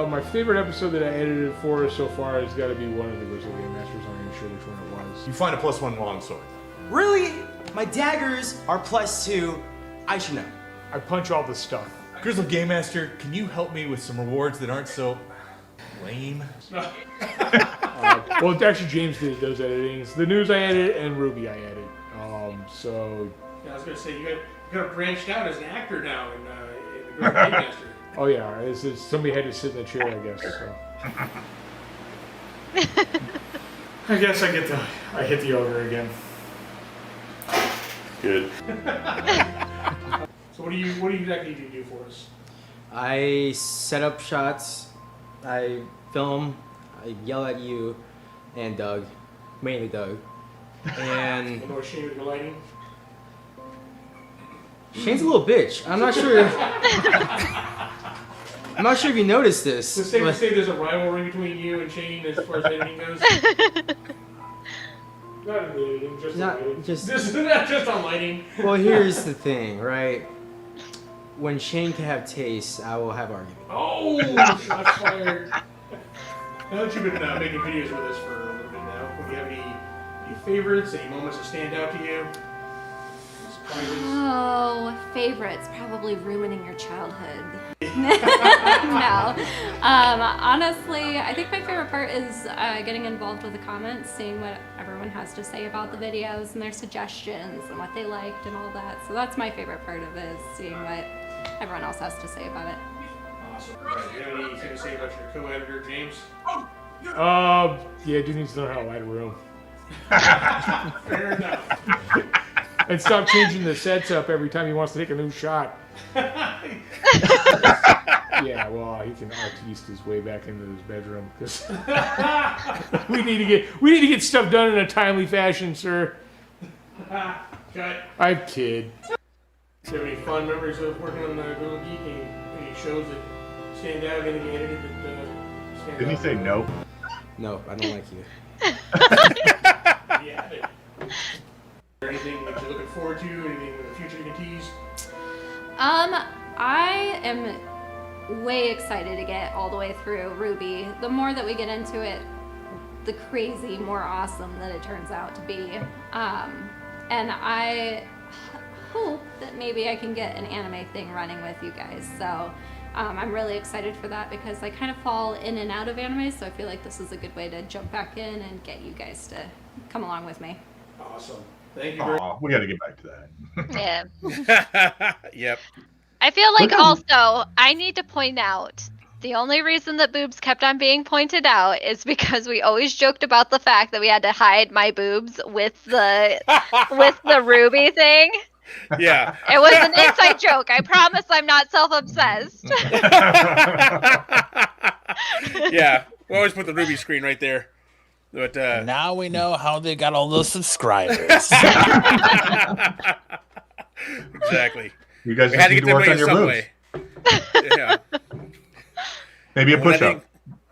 [SPEAKER 7] My favorite episode that I edited for so far has got to be one of the Grizzled Game Masters. I'm not even sure which one it was.
[SPEAKER 9] You find a +1 longsword.
[SPEAKER 3] Really? My daggers are +2. I should know.
[SPEAKER 7] I punch all the stuff.
[SPEAKER 9] Grizzled Game Master, can you help me with some rewards that aren't so lame?
[SPEAKER 7] Well, actually, James did those editings. The news I edit and Ruby I edit. So.
[SPEAKER 2] Yeah, I was gonna say you got branched out as an actor now in the Grizzled Geek Master.
[SPEAKER 7] Oh yeah, somebody had to sit in the chair, I guess. So. I guess I hit the ogre again.
[SPEAKER 9] Good.
[SPEAKER 2] So what do you exactly do for us?
[SPEAKER 3] I set up shots, I film, I yell at you, and Doug, mainly Doug. And
[SPEAKER 2] You know what Shane with your lighting?
[SPEAKER 3] Shane's a little bitch. I'm not sure. I'm not sure if you noticed this.
[SPEAKER 2] So safe to say there's a rivalry between you and Shane as far as editing goes? Not in the editing, just
[SPEAKER 3] Not
[SPEAKER 2] on lighting.
[SPEAKER 3] just-
[SPEAKER 2] Not just on lighting.
[SPEAKER 3] Well, here's the thing, right? When Shane can have taste, I will have argument.
[SPEAKER 2] Oh, shots fired. Now that you've been making videos with us for a little bit now, do you have any favorites, any moments that stand out to you? Surprises?
[SPEAKER 8] Oh, favorites, probably ruining your childhood. No. Honestly, I think my favorite part is getting involved with the comments, seeing what everyone has to say about the videos and their suggestions and what they liked and all that. So that's my favorite part of it, is seeing what everyone else has to say about it.
[SPEAKER 2] Awesome. All right, do you have anything to say about your co-editor, James?
[SPEAKER 7] Yeah, dude needs to know how to light a room.
[SPEAKER 2] Fair enough.
[SPEAKER 7] And stop changing the sets up every time he wants to take a new shot. Yeah, well, he can artiste his way back into his bedroom because we need to get stuff done in a timely fashion, sir.
[SPEAKER 2] Cut.
[SPEAKER 7] I kid.
[SPEAKER 2] Do you have any fun memories of working on Grizzled Geek? Any shows that stand out? Anything you edited that stand out?
[SPEAKER 1] Didn't he say no?
[SPEAKER 3] No, I don't like you.
[SPEAKER 2] Yeah. Is there anything that you're looking forward to? Anything in the future you can tease?
[SPEAKER 8] I am way excited to get all the way through Ruby. The more that we get into it, the crazy more awesome that it turns out to be. And I hope that maybe I can get an anime thing running with you guys. So I'm really excited for that because I kind of fall in and out of anime, so I feel like this is a good way to jump back in and get you guys to come along with me.
[SPEAKER 2] Awesome. Thank you very
[SPEAKER 1] Aw, we got to get back to that.
[SPEAKER 4] Yeah.
[SPEAKER 2] much. Yep.
[SPEAKER 4] I feel like
[SPEAKER 1] Look how-
[SPEAKER 4] also I need to point out the only reason that boobs kept on being pointed out is because we always joked about the fact that we had to hide my boobs with the Ruby thing.
[SPEAKER 2] Yeah.
[SPEAKER 4] It was an inside joke. I promise I'm not self-obsessed.
[SPEAKER 2] Yeah. We always put the Ruby screen right there. But
[SPEAKER 5] Now we know how they got all those subscribers.
[SPEAKER 2] exactly.
[SPEAKER 1] You guys
[SPEAKER 2] We
[SPEAKER 1] just
[SPEAKER 2] had to
[SPEAKER 1] need
[SPEAKER 2] get
[SPEAKER 1] to
[SPEAKER 2] them
[SPEAKER 1] work
[SPEAKER 2] money
[SPEAKER 1] on
[SPEAKER 2] in
[SPEAKER 1] your
[SPEAKER 2] some
[SPEAKER 1] moves.
[SPEAKER 2] way. Yeah.
[SPEAKER 1] Maybe a
[SPEAKER 2] Well, that
[SPEAKER 1] push-up.
[SPEAKER 2] thing-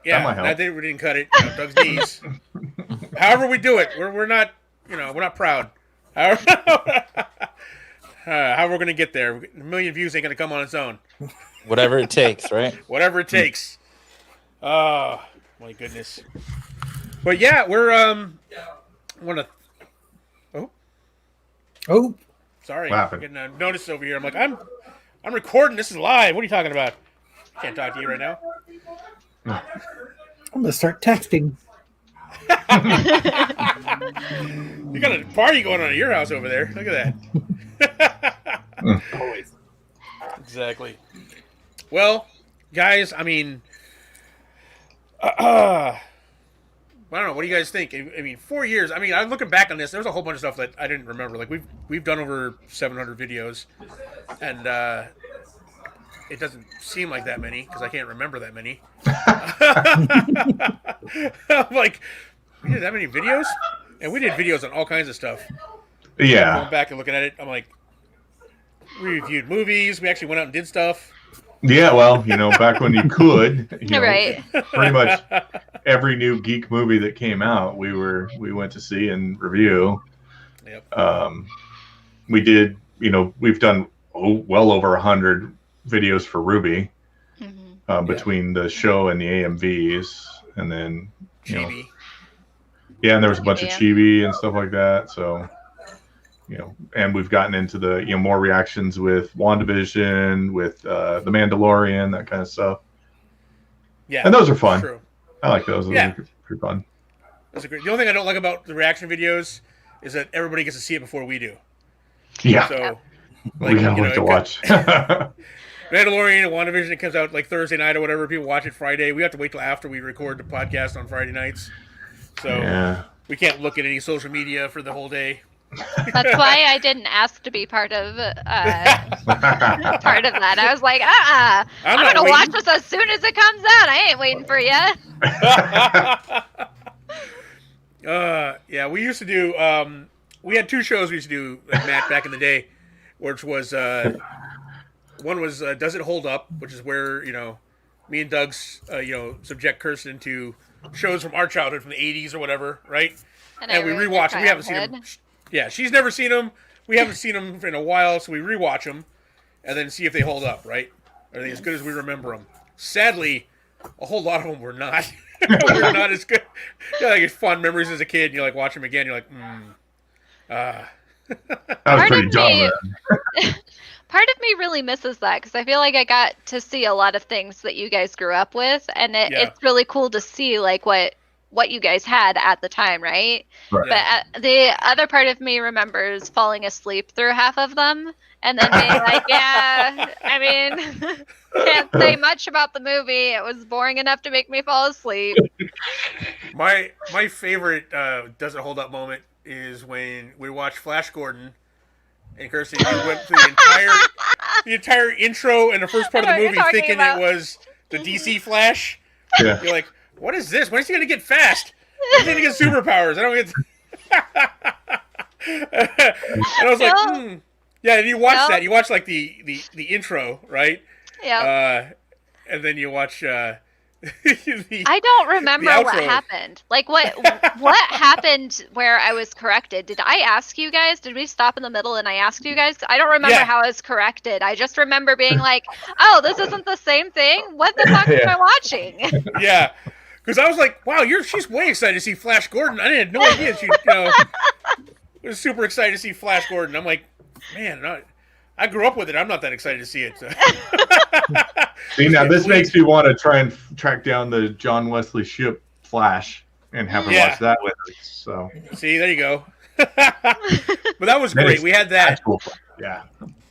[SPEAKER 2] Yeah,
[SPEAKER 1] might help.
[SPEAKER 2] that didn't, we didn't cut it. You know, Doug's knees. However we do it, we're not, we're not proud. However, how we're gonna get there? A million views ain't gonna come on its own.
[SPEAKER 5] Whatever it takes, right?
[SPEAKER 2] Whatever it takes. Oh my goodness. But yeah, we're wanna.
[SPEAKER 6] Oh,
[SPEAKER 2] Sorry,
[SPEAKER 1] What happened?
[SPEAKER 2] getting a notice over here. I'm like, I'm recording. This is live. What are you talking about? Can't talk to you right now.
[SPEAKER 6] I'm gonna start texting.
[SPEAKER 2] You got a party going on at your house over there. Look at that.
[SPEAKER 3] Always.
[SPEAKER 2] Exactly. Well, guys, I mean, I don't know. What do you guys think? I mean, 4 years. I mean, I'm looking back on this. There's a whole bunch of stuff that I didn't remember. Like we've done over 700 videos, and it doesn't seem like that many because I can't remember that many. I'm like, we did that many videos, and we did videos on all kinds of stuff.
[SPEAKER 1] Yeah.
[SPEAKER 2] Going back and looking at it, I'm like, we reviewed movies. We actually went out and did stuff.
[SPEAKER 1] Yeah, well, back when you could,
[SPEAKER 4] Right.
[SPEAKER 1] pretty much every new geek movie that came out, we went to see and review.
[SPEAKER 2] Yep.
[SPEAKER 1] We did, we've done well over 100 videos for Ruby between the show and the AMVs, and then
[SPEAKER 2] Chibi.
[SPEAKER 1] yeah, and there was a bunch of
[SPEAKER 4] Yeah.
[SPEAKER 1] chibi and stuff like that. So, and we've gotten into the more reactions with WandaVision, with the Mandalorian, that kind of stuff.
[SPEAKER 2] Yeah.
[SPEAKER 1] And those are fun.
[SPEAKER 2] True.
[SPEAKER 1] I like those. Those
[SPEAKER 2] Yeah.
[SPEAKER 1] are pretty fun.
[SPEAKER 2] That's a great. The only thing I don't like about the reaction videos is that everybody gets to see it before we do.
[SPEAKER 1] Yeah,
[SPEAKER 2] So,
[SPEAKER 1] we gotta wait to watch.
[SPEAKER 2] Mandalorian and WandaVision, it comes out like Thursday night or whatever. People watch it Friday. We have to wait till after we record the podcast on Friday nights. So
[SPEAKER 1] Yeah.
[SPEAKER 2] we can't look at any social media for the whole day.
[SPEAKER 4] That's why I didn't ask to be part of that. I was like, I'm
[SPEAKER 2] not
[SPEAKER 4] gonna watch
[SPEAKER 2] waiting.
[SPEAKER 4] this as soon as it comes out. I ain't waiting for you.
[SPEAKER 2] Yeah, we used to do. We had two shows we used to do, like Matt, back in the day, which was one was Does It Hold Up, which is where me and Doug's subject Kirsten to shows from our childhood from the 80s or whatever, right? And we
[SPEAKER 4] ruined
[SPEAKER 2] rewatch
[SPEAKER 4] your
[SPEAKER 2] them. We haven't seen them.
[SPEAKER 4] childhood.
[SPEAKER 2] Yeah, she's never seen them. We haven't seen them in a while, so we rewatch them and then see if they hold up, right? Are they as good as we remember them? Sadly, a whole lot of them were not. We're not as good. Like fond memories as a kid, and you like watch them again. You're like,
[SPEAKER 1] That was
[SPEAKER 4] Part
[SPEAKER 1] pretty
[SPEAKER 4] of
[SPEAKER 1] dumb.
[SPEAKER 4] me-
[SPEAKER 1] Man.
[SPEAKER 4] Part of me really misses that because I feel like I got to see a lot of things that you guys grew up with, and
[SPEAKER 2] Yeah.
[SPEAKER 4] it's really cool to see like what you guys had at the time, right?
[SPEAKER 1] Right.
[SPEAKER 4] But the other part of me remembers falling asleep through half of them, and then being like, yeah, I mean, can't say much about the movie. It was boring enough to make me fall asleep.
[SPEAKER 2] my favorite Does It Hold Up moment is when we watched Flash Gordon and Kirsty went through the entire intro and the first part of
[SPEAKER 4] I
[SPEAKER 2] the
[SPEAKER 4] know what
[SPEAKER 2] movie
[SPEAKER 4] you're talking
[SPEAKER 2] thinking
[SPEAKER 4] about.
[SPEAKER 2] it was the DC Flash.
[SPEAKER 1] Yeah.
[SPEAKER 2] You're like, what is this? When is he gonna get fast? When is he gonna get superpowers? I don't get. And I was like,
[SPEAKER 4] No.
[SPEAKER 2] yeah. And you watch
[SPEAKER 4] No.
[SPEAKER 2] that. You watch like the intro, right?
[SPEAKER 4] Yeah.
[SPEAKER 2] And then you watch
[SPEAKER 4] I don't remember what
[SPEAKER 2] outro.
[SPEAKER 4] happened. Like what happened where I was corrected? Did I ask you guys? Did we stop in the middle and I asked you guys? I don't remember
[SPEAKER 2] Yeah.
[SPEAKER 4] how I was corrected. I just remember being like, "Oh, this isn't the same thing. What the fuck am I watching?"
[SPEAKER 2] Yeah, because I was like, wow, she's way excited to see Flash Gordon. I had no idea she was super excited to see Flash Gordon. I'm like, man, I grew up with it. I'm not that excited to see it. So.
[SPEAKER 1] See, now this makes me want to try and track down the John Wesley Shipp Flash and have her watch that with us. So
[SPEAKER 2] see, there you go. But that was great. We had that.
[SPEAKER 1] Yeah.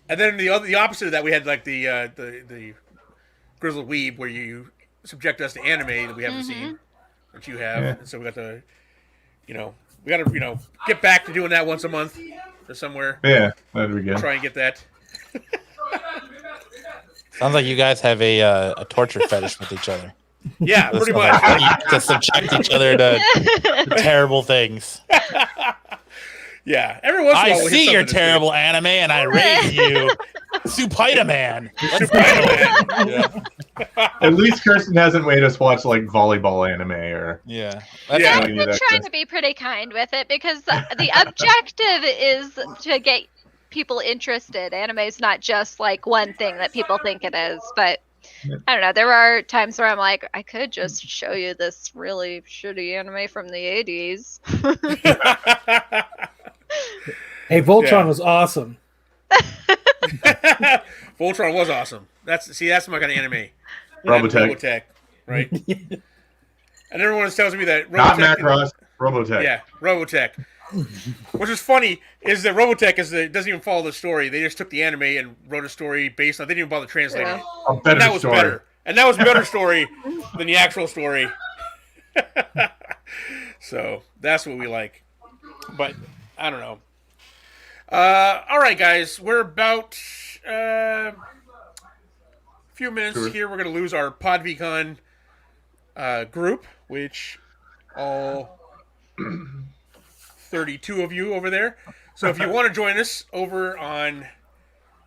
[SPEAKER 2] And then the opposite of that, we had like the Grizzled Weeb, where you subject us to anime that we haven't seen, that you have.
[SPEAKER 1] Yeah.
[SPEAKER 2] And so we got to, we got to, get back to doing that once a month or somewhere.
[SPEAKER 1] Yeah, that'd be good.
[SPEAKER 2] Try and get that.
[SPEAKER 5] Sounds like you guys have a torture fetish with each other.
[SPEAKER 2] Yeah, pretty much.
[SPEAKER 5] To subject each other to terrible things.
[SPEAKER 2] Yeah, every once in a while
[SPEAKER 5] I
[SPEAKER 2] we'll hit
[SPEAKER 5] see your
[SPEAKER 2] something that's
[SPEAKER 5] terrible anime, and I raise you, Supita-Man.
[SPEAKER 2] Supita-Man.
[SPEAKER 1] At least Kirsten hasn't made us watch like volleyball anime or.
[SPEAKER 5] Yeah.
[SPEAKER 4] I've been trying to be pretty kind with it because the objective is to get people interested. Anime is not just like one thing that people think it is, but I don't know. There are times where I'm like, I could just show you this really shitty anime from the 80s.
[SPEAKER 6] Hey, Voltron was awesome.
[SPEAKER 2] Voltron was awesome. That's my kind of anime.
[SPEAKER 1] Robotech.
[SPEAKER 2] Right? And everyone tells me that
[SPEAKER 1] Not
[SPEAKER 2] Robotech
[SPEAKER 1] Macross, Robotech.
[SPEAKER 2] Yeah, Robotech. Which is funny is that Robotech doesn't even follow the story. They just took the anime and wrote a story based on. They didn't even bother translating it.
[SPEAKER 1] A better
[SPEAKER 2] and that was
[SPEAKER 1] story.
[SPEAKER 2] better. And that was a better story than the actual story. So that's what we like. But I don't know. All right, guys, we're about a few minutes here. We're going to lose our PODvCON group, which all 32 of you over there. So if you want to join us over on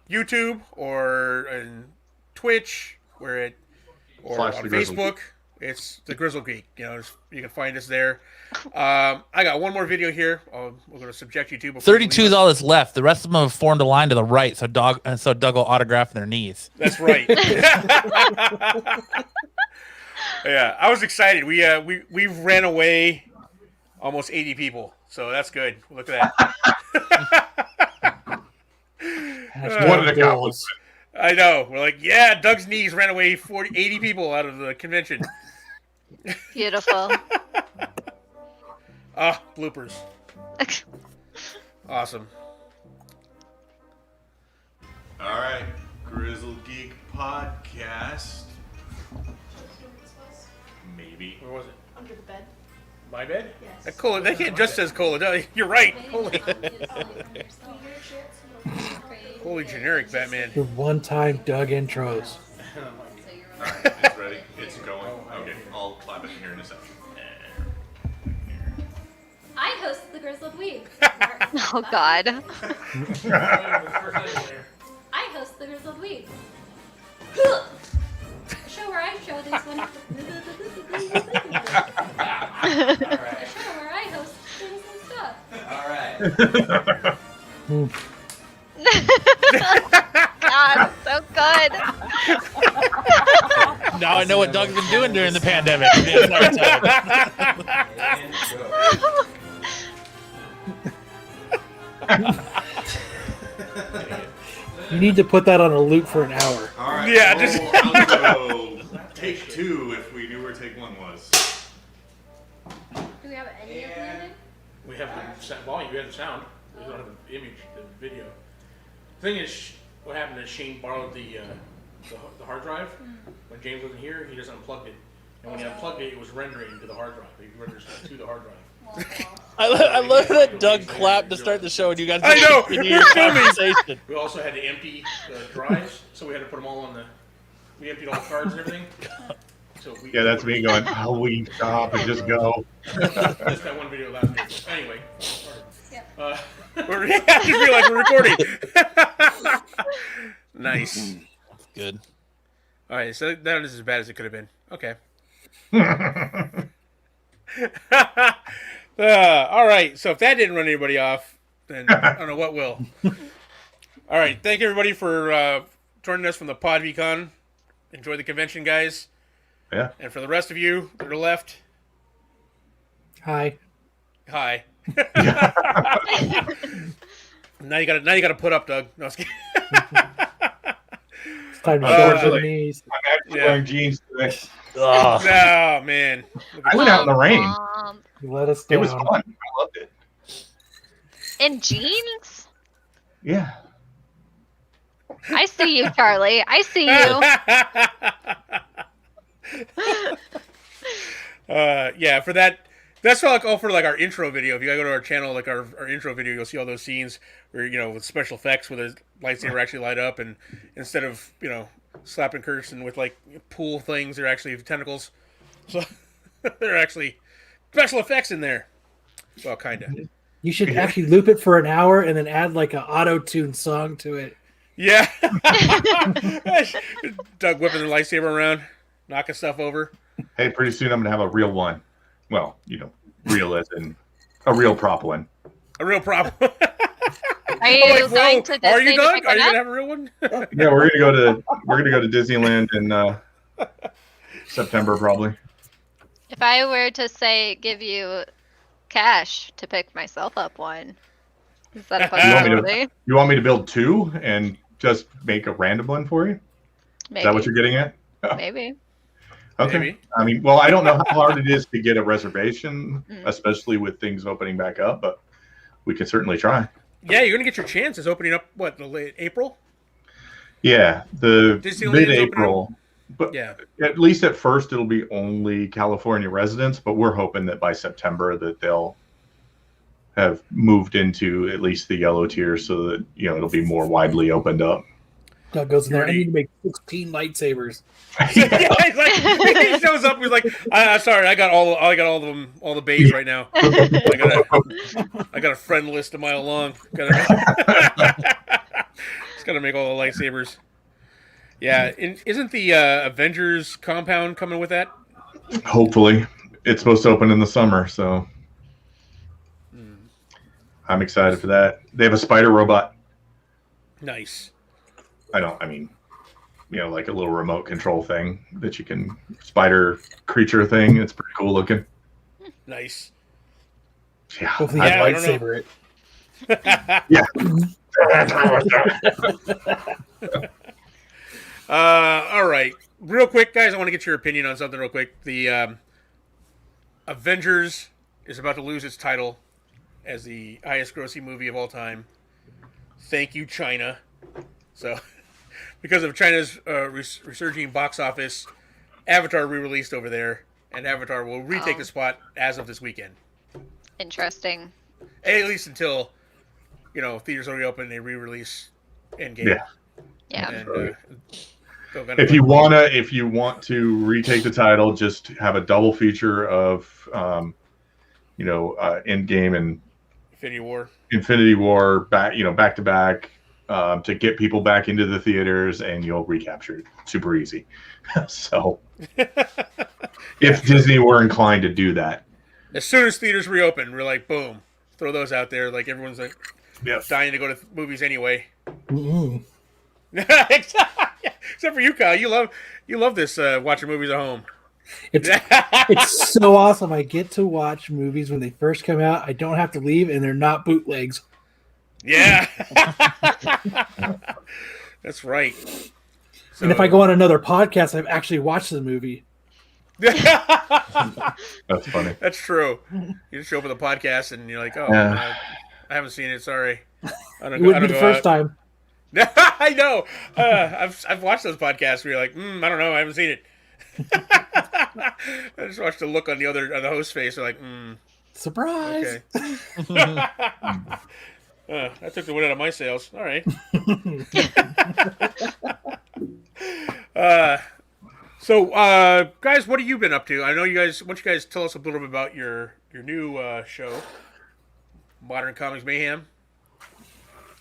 [SPEAKER 2] YouTube or on Twitch, or on Facebook, it's the Grizzled Geek. You can find us there. I got one more video here. We're going to subject you to.
[SPEAKER 5] 32 is all that's left. The rest of them have formed a line to the right, so Doug will autograph their knees.
[SPEAKER 2] That's right. Yeah, I was excited. We ran away almost 80 people, so that's good. Look at that.
[SPEAKER 1] What an accomplishment.
[SPEAKER 2] I know. We're like, yeah, Doug's knees ran away 80 people out of the convention.
[SPEAKER 4] Beautiful.
[SPEAKER 2] Bloopers. Awesome.
[SPEAKER 9] All right, Grizzled Geek Podcast. Maybe.
[SPEAKER 2] Where was it?
[SPEAKER 10] Under the bed.
[SPEAKER 2] My bed?
[SPEAKER 10] Yes.
[SPEAKER 2] That cola. That can't just says cola. You're right. Holy generic Batman.
[SPEAKER 6] The one-time Doug intros.
[SPEAKER 9] All right, it's ready. It's going. Okay, I'll clap it here in a second.
[SPEAKER 8] I host the Grizzled Week.
[SPEAKER 4] Oh God.
[SPEAKER 8] I host the Grizzled Week. A show where I show this one. A show where I host things and stuff.
[SPEAKER 11] All right.
[SPEAKER 4] God, so good.
[SPEAKER 5] Now I know what Doug's been doing during the pandemic.
[SPEAKER 6] You need to put that on a loop for an hour.
[SPEAKER 9] All right.
[SPEAKER 2] Yeah, just
[SPEAKER 9] I'll go take two if we knew where take one was.
[SPEAKER 8] Do we have any of the ending?
[SPEAKER 2] We have the volume. We have the sound. We don't have the image, the video. The thing is, what happened is Shane borrowed the hard drive. When James wasn't here, he just unplugged it. And when he unplugged it, it was rendering to the hard drive. He rendered stuff to the hard drive.
[SPEAKER 5] I love that Doug clapped to start the show, and you guys
[SPEAKER 2] I know!
[SPEAKER 5] continue
[SPEAKER 2] We're
[SPEAKER 5] your
[SPEAKER 2] filming!
[SPEAKER 5] conversation.
[SPEAKER 2] We also had to empty the drives, so we had to put them all on the. We emptied all the cards and everything. So
[SPEAKER 1] Yeah, that's me going, oh, we stop and just go.
[SPEAKER 2] Just that one video last week. Anyway. I just realized we're recording. Nice.
[SPEAKER 5] Good.
[SPEAKER 2] All right, so that is as bad as it could have been. Okay. All right. So if that didn't run anybody off, then I don't know what will. All right. Thank you, everybody, for joining us from the PODvCON. Enjoy the convention, guys.
[SPEAKER 1] Yeah.
[SPEAKER 2] And for the rest of you that are left,
[SPEAKER 6] Hi.
[SPEAKER 2] hi. Now you gotta put up, Doug. No, I was kidding.
[SPEAKER 6] It's time to show
[SPEAKER 1] Unfortunately.
[SPEAKER 6] the knees.
[SPEAKER 1] I'm actually
[SPEAKER 2] Yeah.
[SPEAKER 1] wearing jeans today.
[SPEAKER 5] Ugh.
[SPEAKER 2] Oh man.
[SPEAKER 1] I went out in the rain.
[SPEAKER 6] You let us
[SPEAKER 1] It
[SPEAKER 6] down.
[SPEAKER 1] was fun. I loved it.
[SPEAKER 4] In jeans?
[SPEAKER 1] Yeah.
[SPEAKER 4] I see you, Charlie. I see you.
[SPEAKER 2] Yeah, for that. That's like all for like our intro video. If you gotta go to our channel, like our intro video, you'll see all those scenes where with special effects where the lightsaber actually light up, and instead of slapping Kirsten with like pool things, they're actually tentacles. So they're actually special effects in there. Well, kinda.
[SPEAKER 6] You should actually loop it for an hour and then add like an auto-tune song to it.
[SPEAKER 2] Yeah. Doug whipping the lightsaber around, knocking stuff over.
[SPEAKER 1] Hey, pretty soon I'm gonna have a real one. Well, real as in a real prop one.
[SPEAKER 2] A real problem.
[SPEAKER 4] Are you going to Disney
[SPEAKER 2] Are you,
[SPEAKER 4] to
[SPEAKER 2] Doug?
[SPEAKER 4] pick
[SPEAKER 2] Are
[SPEAKER 4] one
[SPEAKER 2] you
[SPEAKER 4] up?
[SPEAKER 2] gonna have a real one?
[SPEAKER 1] Yeah, we're gonna go to Disneyland in September probably.
[SPEAKER 4] If I were to say give you cash to pick myself up one, is that a
[SPEAKER 1] You want me to-
[SPEAKER 4] possibility?
[SPEAKER 1] You want me to build two and just make a random one for you?
[SPEAKER 4] Maybe.
[SPEAKER 1] Is that what you're getting at?
[SPEAKER 4] Maybe.
[SPEAKER 1] Okay.
[SPEAKER 2] Maybe.
[SPEAKER 1] I mean, well, I don't know how hard it is to get a reservation,
[SPEAKER 4] Mm.
[SPEAKER 1] especially with things opening back up, but we can certainly try.
[SPEAKER 2] Yeah, you're gonna get your chances opening up. What, the late April?
[SPEAKER 1] Yeah, the
[SPEAKER 2] Disneyland's
[SPEAKER 1] mid-April. But
[SPEAKER 2] Yeah.
[SPEAKER 1] at least at first it'll be only California residents, but we're hoping that by September that they'll have moved into at least the yellow tier so that it'll be more widely opened up.
[SPEAKER 6] Doug goes in there. I
[SPEAKER 2] Already-
[SPEAKER 6] need to make 16 lightsabers.
[SPEAKER 2] Yeah, he's like, he shows up. He's like, "Sorry, I got all of them, all the bays right now. I got a friend list a mile long. Just gotta make all the lightsabers." Yeah, isn't the Avengers compound coming with that?
[SPEAKER 1] Hopefully. It's supposed to open in the summer, so I'm excited for that. They have a spider robot.
[SPEAKER 2] Nice.
[SPEAKER 1] Like a little remote control thing that you can spider creature thing. It's pretty cool looking.
[SPEAKER 2] Nice.
[SPEAKER 1] Yeah.
[SPEAKER 6] Hopefully,
[SPEAKER 2] Yeah, I
[SPEAKER 6] you
[SPEAKER 2] don't
[SPEAKER 6] lightsaber it.
[SPEAKER 2] All right. Real quick, guys, I want to get your opinion on something real quick. The Avengers is about to lose its title as the highest grossing movie of all time. Thank you, China. So, because of China's resurging box office, Avatar re-released over there, and Avatar will retake the spot as of this weekend.
[SPEAKER 4] Interesting.
[SPEAKER 2] At least until, theaters will reopen and they re-release Endgame.
[SPEAKER 1] Yeah.
[SPEAKER 4] Yeah.
[SPEAKER 2] And,
[SPEAKER 1] If you want to retake the title, just have a double feature of Endgame and Infinity War back to back to get people back into the theaters, and you'll recapture it super easy. So if Disney were inclined to do that,
[SPEAKER 2] as soon as theaters reopen, we're like, boom, throw those out there. Like everyone's like dying to go to movies anyway.
[SPEAKER 6] Mm-hmm.
[SPEAKER 2] Except for you, Kyle. You love this watching movies at home.
[SPEAKER 6] It's so awesome. I get to watch movies when they first come out. I don't have to leave, and they're not bootlegs.
[SPEAKER 2] Yeah. That's right.
[SPEAKER 6] And if I go on another podcast, I've actually watched the movie.
[SPEAKER 1] that's funny.
[SPEAKER 2] That's true. You just show up with a podcast and you're like, I haven't seen it. Sorry.
[SPEAKER 6] It wouldn't be the first time.
[SPEAKER 2] I know. I've watched those podcasts where you're like, I don't know. I haven't seen it. I just watched the look on the host face. They're like,
[SPEAKER 6] surprise.
[SPEAKER 2] Okay. That took the wind out of my sails. All right. So, guys, what have you been up to? I know you guys. Why don't you guys tell us a little bit about your new show, Modern Comics Mayhem?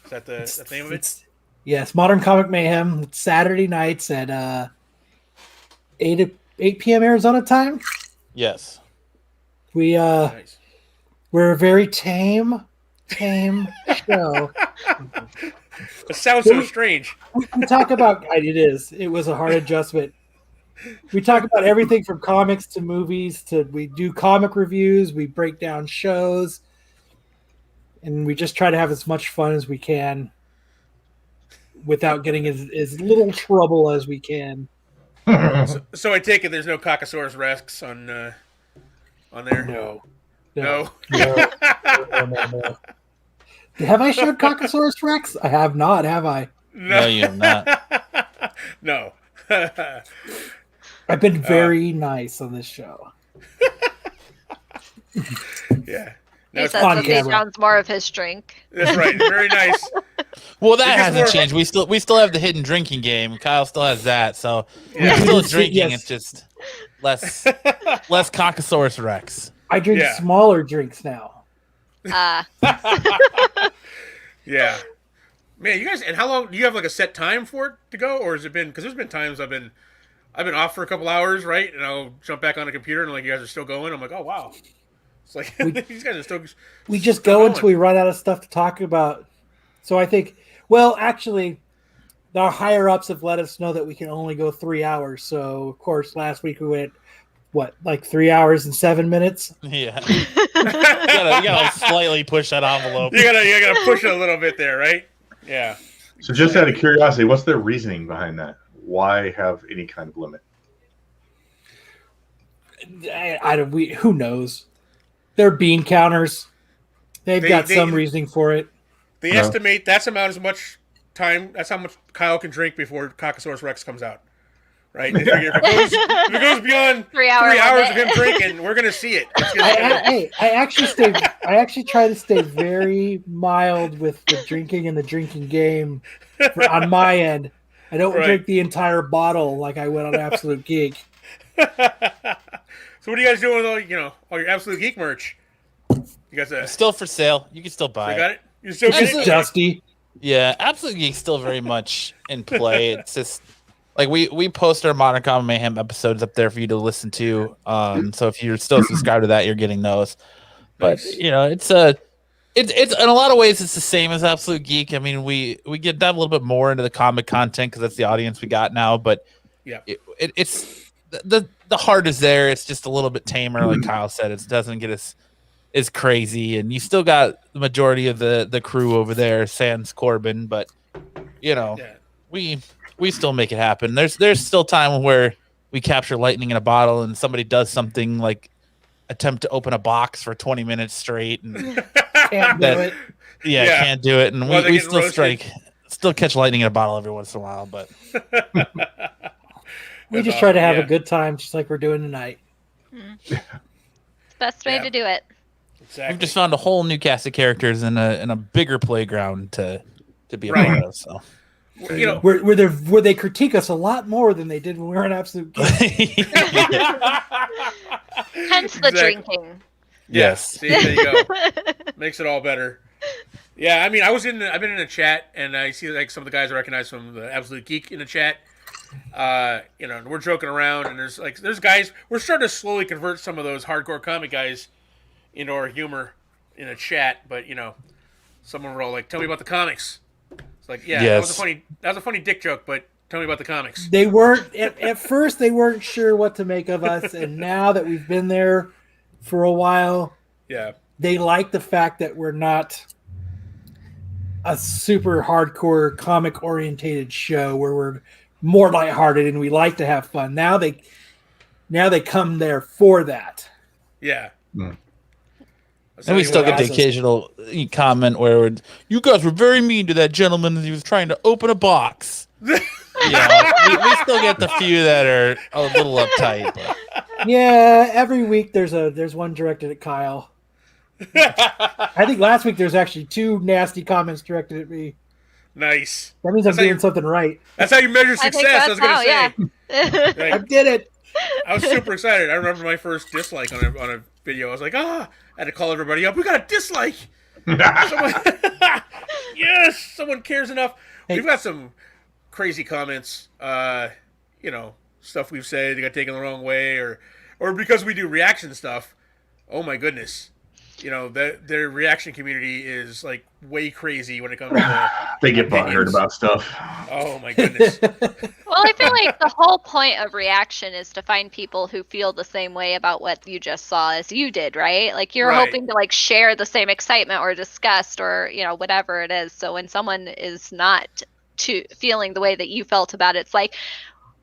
[SPEAKER 2] Is that the name of it?
[SPEAKER 6] Yes, Modern Comic Mayhem. It's Saturday nights at 8 8 p.m. Arizona time.
[SPEAKER 5] Yes.
[SPEAKER 6] We
[SPEAKER 2] Nice.
[SPEAKER 6] we're a very tame show.
[SPEAKER 2] It sounds so strange.
[SPEAKER 6] We talk about it was a hard adjustment. We talk about everything from comics to movies we do comic reviews, we break down shows, and we just try to have as much fun as we can without getting as little trouble as we can.
[SPEAKER 2] So I take it there's no Cockasaurus Rex on there?
[SPEAKER 6] No.
[SPEAKER 2] No.
[SPEAKER 6] No. Have I showed Cockasaurus Rex? I have not, have I?
[SPEAKER 5] No, you have not.
[SPEAKER 2] No.
[SPEAKER 6] I've been very nice on this show.
[SPEAKER 2] Yeah.
[SPEAKER 4] He
[SPEAKER 2] No,
[SPEAKER 4] says
[SPEAKER 6] on
[SPEAKER 4] that he
[SPEAKER 6] camera.
[SPEAKER 4] sounds more of his drink.
[SPEAKER 2] that's right. Very nice.
[SPEAKER 5] Well, that
[SPEAKER 2] Because
[SPEAKER 5] hasn't
[SPEAKER 2] we're-
[SPEAKER 5] changed. We still have the hidden drinking game. Kyle still has that, so
[SPEAKER 2] Yeah.
[SPEAKER 5] we're still drinking.
[SPEAKER 6] Yes.
[SPEAKER 5] It's just less Cockasaurus Rex.
[SPEAKER 6] I drink
[SPEAKER 2] Yeah.
[SPEAKER 6] smaller drinks now.
[SPEAKER 2] Yeah. Man, you guys, and how long do you have like a set time for it to go, or has it been? Because there's been times I've been off for a couple hours, right, and I'll jump back on the computer and like you guys are still going. I'm like, oh wow, it's like these guys are still.
[SPEAKER 6] We just
[SPEAKER 2] still
[SPEAKER 6] go
[SPEAKER 2] going.
[SPEAKER 6] until we run out of stuff to talk about. So I think, well, actually, our higher ups have let us know that we can only go 3 hours. So of course, last week we went like 3 hours and 7 minutes.
[SPEAKER 5] Yeah, you gotta slightly push that envelope.
[SPEAKER 2] You gotta push it a little bit there, right? Yeah.
[SPEAKER 1] So just out of curiosity, what's their reasoning behind that? Why have any kind of limit?
[SPEAKER 6] Who knows? They're bean counters. They've got some reasoning for it.
[SPEAKER 2] They estimate that's about as much time. That's how much Kyle can drink before Cockasaurus Rex comes out. Right? They figure if it goes beyond
[SPEAKER 4] 3
[SPEAKER 2] hours of him drinking, we're gonna see it.
[SPEAKER 6] I actually try to stay very mild with the drinking and the drinking game on my end. I don't drink the entire bottle like I would on Absolute Geek.
[SPEAKER 2] So what are you guys doing with all your Absolute Geek merch? You guys
[SPEAKER 5] Still for sale. You can still buy
[SPEAKER 2] you
[SPEAKER 5] it.
[SPEAKER 2] got it? You still
[SPEAKER 6] It's
[SPEAKER 2] get
[SPEAKER 6] just
[SPEAKER 2] it?
[SPEAKER 6] dusty.
[SPEAKER 5] Yeah, Absolute Geek's still very much in play. It's just like we post our Modern Comic Mayhem episodes up there for you to listen to. So if you're still subscribed to that, you're getting those. But
[SPEAKER 2] Nice.
[SPEAKER 5] it's in a lot of ways it's the same as Absolute Geek. I mean, we get dive a little bit more into the comic content because that's the audience we got now. But
[SPEAKER 2] Yeah.
[SPEAKER 5] it's the heart is there. It's just a little bit tamer, like Kyle said. It doesn't get as crazy, and you still got the majority of the crew over there, sans Corban. But
[SPEAKER 2] Yeah.
[SPEAKER 5] we still make it happen. There's still time where we capture lightning in a bottle and somebody does something like attempt to open a box for 20 minutes straight and
[SPEAKER 6] Can't do it.
[SPEAKER 5] can't do it. And
[SPEAKER 2] While they're
[SPEAKER 5] we
[SPEAKER 2] getting
[SPEAKER 5] still
[SPEAKER 2] roasted.
[SPEAKER 5] still catch lightning in a bottle every once in a while. But
[SPEAKER 6] We
[SPEAKER 2] That's
[SPEAKER 6] just try to
[SPEAKER 2] awesome,
[SPEAKER 6] have
[SPEAKER 2] yeah.
[SPEAKER 6] a good time, just like we're doing tonight.
[SPEAKER 4] Best way
[SPEAKER 2] Yeah.
[SPEAKER 4] to do it.
[SPEAKER 2] Exactly.
[SPEAKER 5] we've just found a whole new cast of characters in a bigger playground to be a
[SPEAKER 2] Right.
[SPEAKER 5] part of. So
[SPEAKER 6] Where they critique us a lot more than they did when we were in Absolute Geek.
[SPEAKER 4] Hence the
[SPEAKER 2] Exactly.
[SPEAKER 4] drinking.
[SPEAKER 5] Yes.
[SPEAKER 2] See, there you go. Makes it all better. Yeah, I mean, I've been in a chat, and I see like some of the guys I recognize from the Absolute Geek in the chat. And we're joking around, and there's guys. We're starting to slowly convert some of those hardcore comic guys into our humor in a chat. But someone were all like, "Tell me about the comics." It's like, yeah,
[SPEAKER 5] Yes.
[SPEAKER 2] that was a funny dick joke, but tell me about the comics.
[SPEAKER 6] They weren't at first. They weren't sure what to make of us, and now that we've been there for a while,
[SPEAKER 2] Yeah,
[SPEAKER 6] they like the fact that we're not a super hardcore comic orientated show where we're more lighthearted and we like to have fun. Now they come there for that.
[SPEAKER 2] yeah.
[SPEAKER 1] Mm.
[SPEAKER 5] And we still get the
[SPEAKER 6] awesome.
[SPEAKER 5] occasional comment where you guys were very mean to that gentleman as he was trying to open a box. We still get the few that are a little uptight. But.
[SPEAKER 6] Yeah, every week there's one directed at Kyle. I think last week there's actually 2 nasty comments directed at me.
[SPEAKER 2] Nice.
[SPEAKER 6] That means
[SPEAKER 2] That's
[SPEAKER 6] I'm
[SPEAKER 2] how
[SPEAKER 6] doing something right.
[SPEAKER 2] That's how you measure
[SPEAKER 4] I
[SPEAKER 2] success.
[SPEAKER 4] think
[SPEAKER 2] I was
[SPEAKER 4] that's
[SPEAKER 2] going to
[SPEAKER 4] how,
[SPEAKER 2] say.
[SPEAKER 4] yeah.
[SPEAKER 6] I did it.
[SPEAKER 2] I was super excited. I remember my first dislike on a video. I was like, I had to call everybody up. We got a dislike. Someone, yes, someone cares enough.
[SPEAKER 6] Hey.
[SPEAKER 2] We've got some crazy comments. stuff we've said got taken the wrong way, or because we do reaction stuff. Oh my goodness. Their reaction community is like way crazy when it comes to
[SPEAKER 1] they get butthurt about stuff.
[SPEAKER 2] Oh my goodness.
[SPEAKER 4] Well, I feel like the whole point of reaction is to find people who feel the same way about what you just saw as you did, right? Like you're hoping to like share the same excitement or disgust or whatever it is. So when someone is not feeling the way that you felt about it, it's like,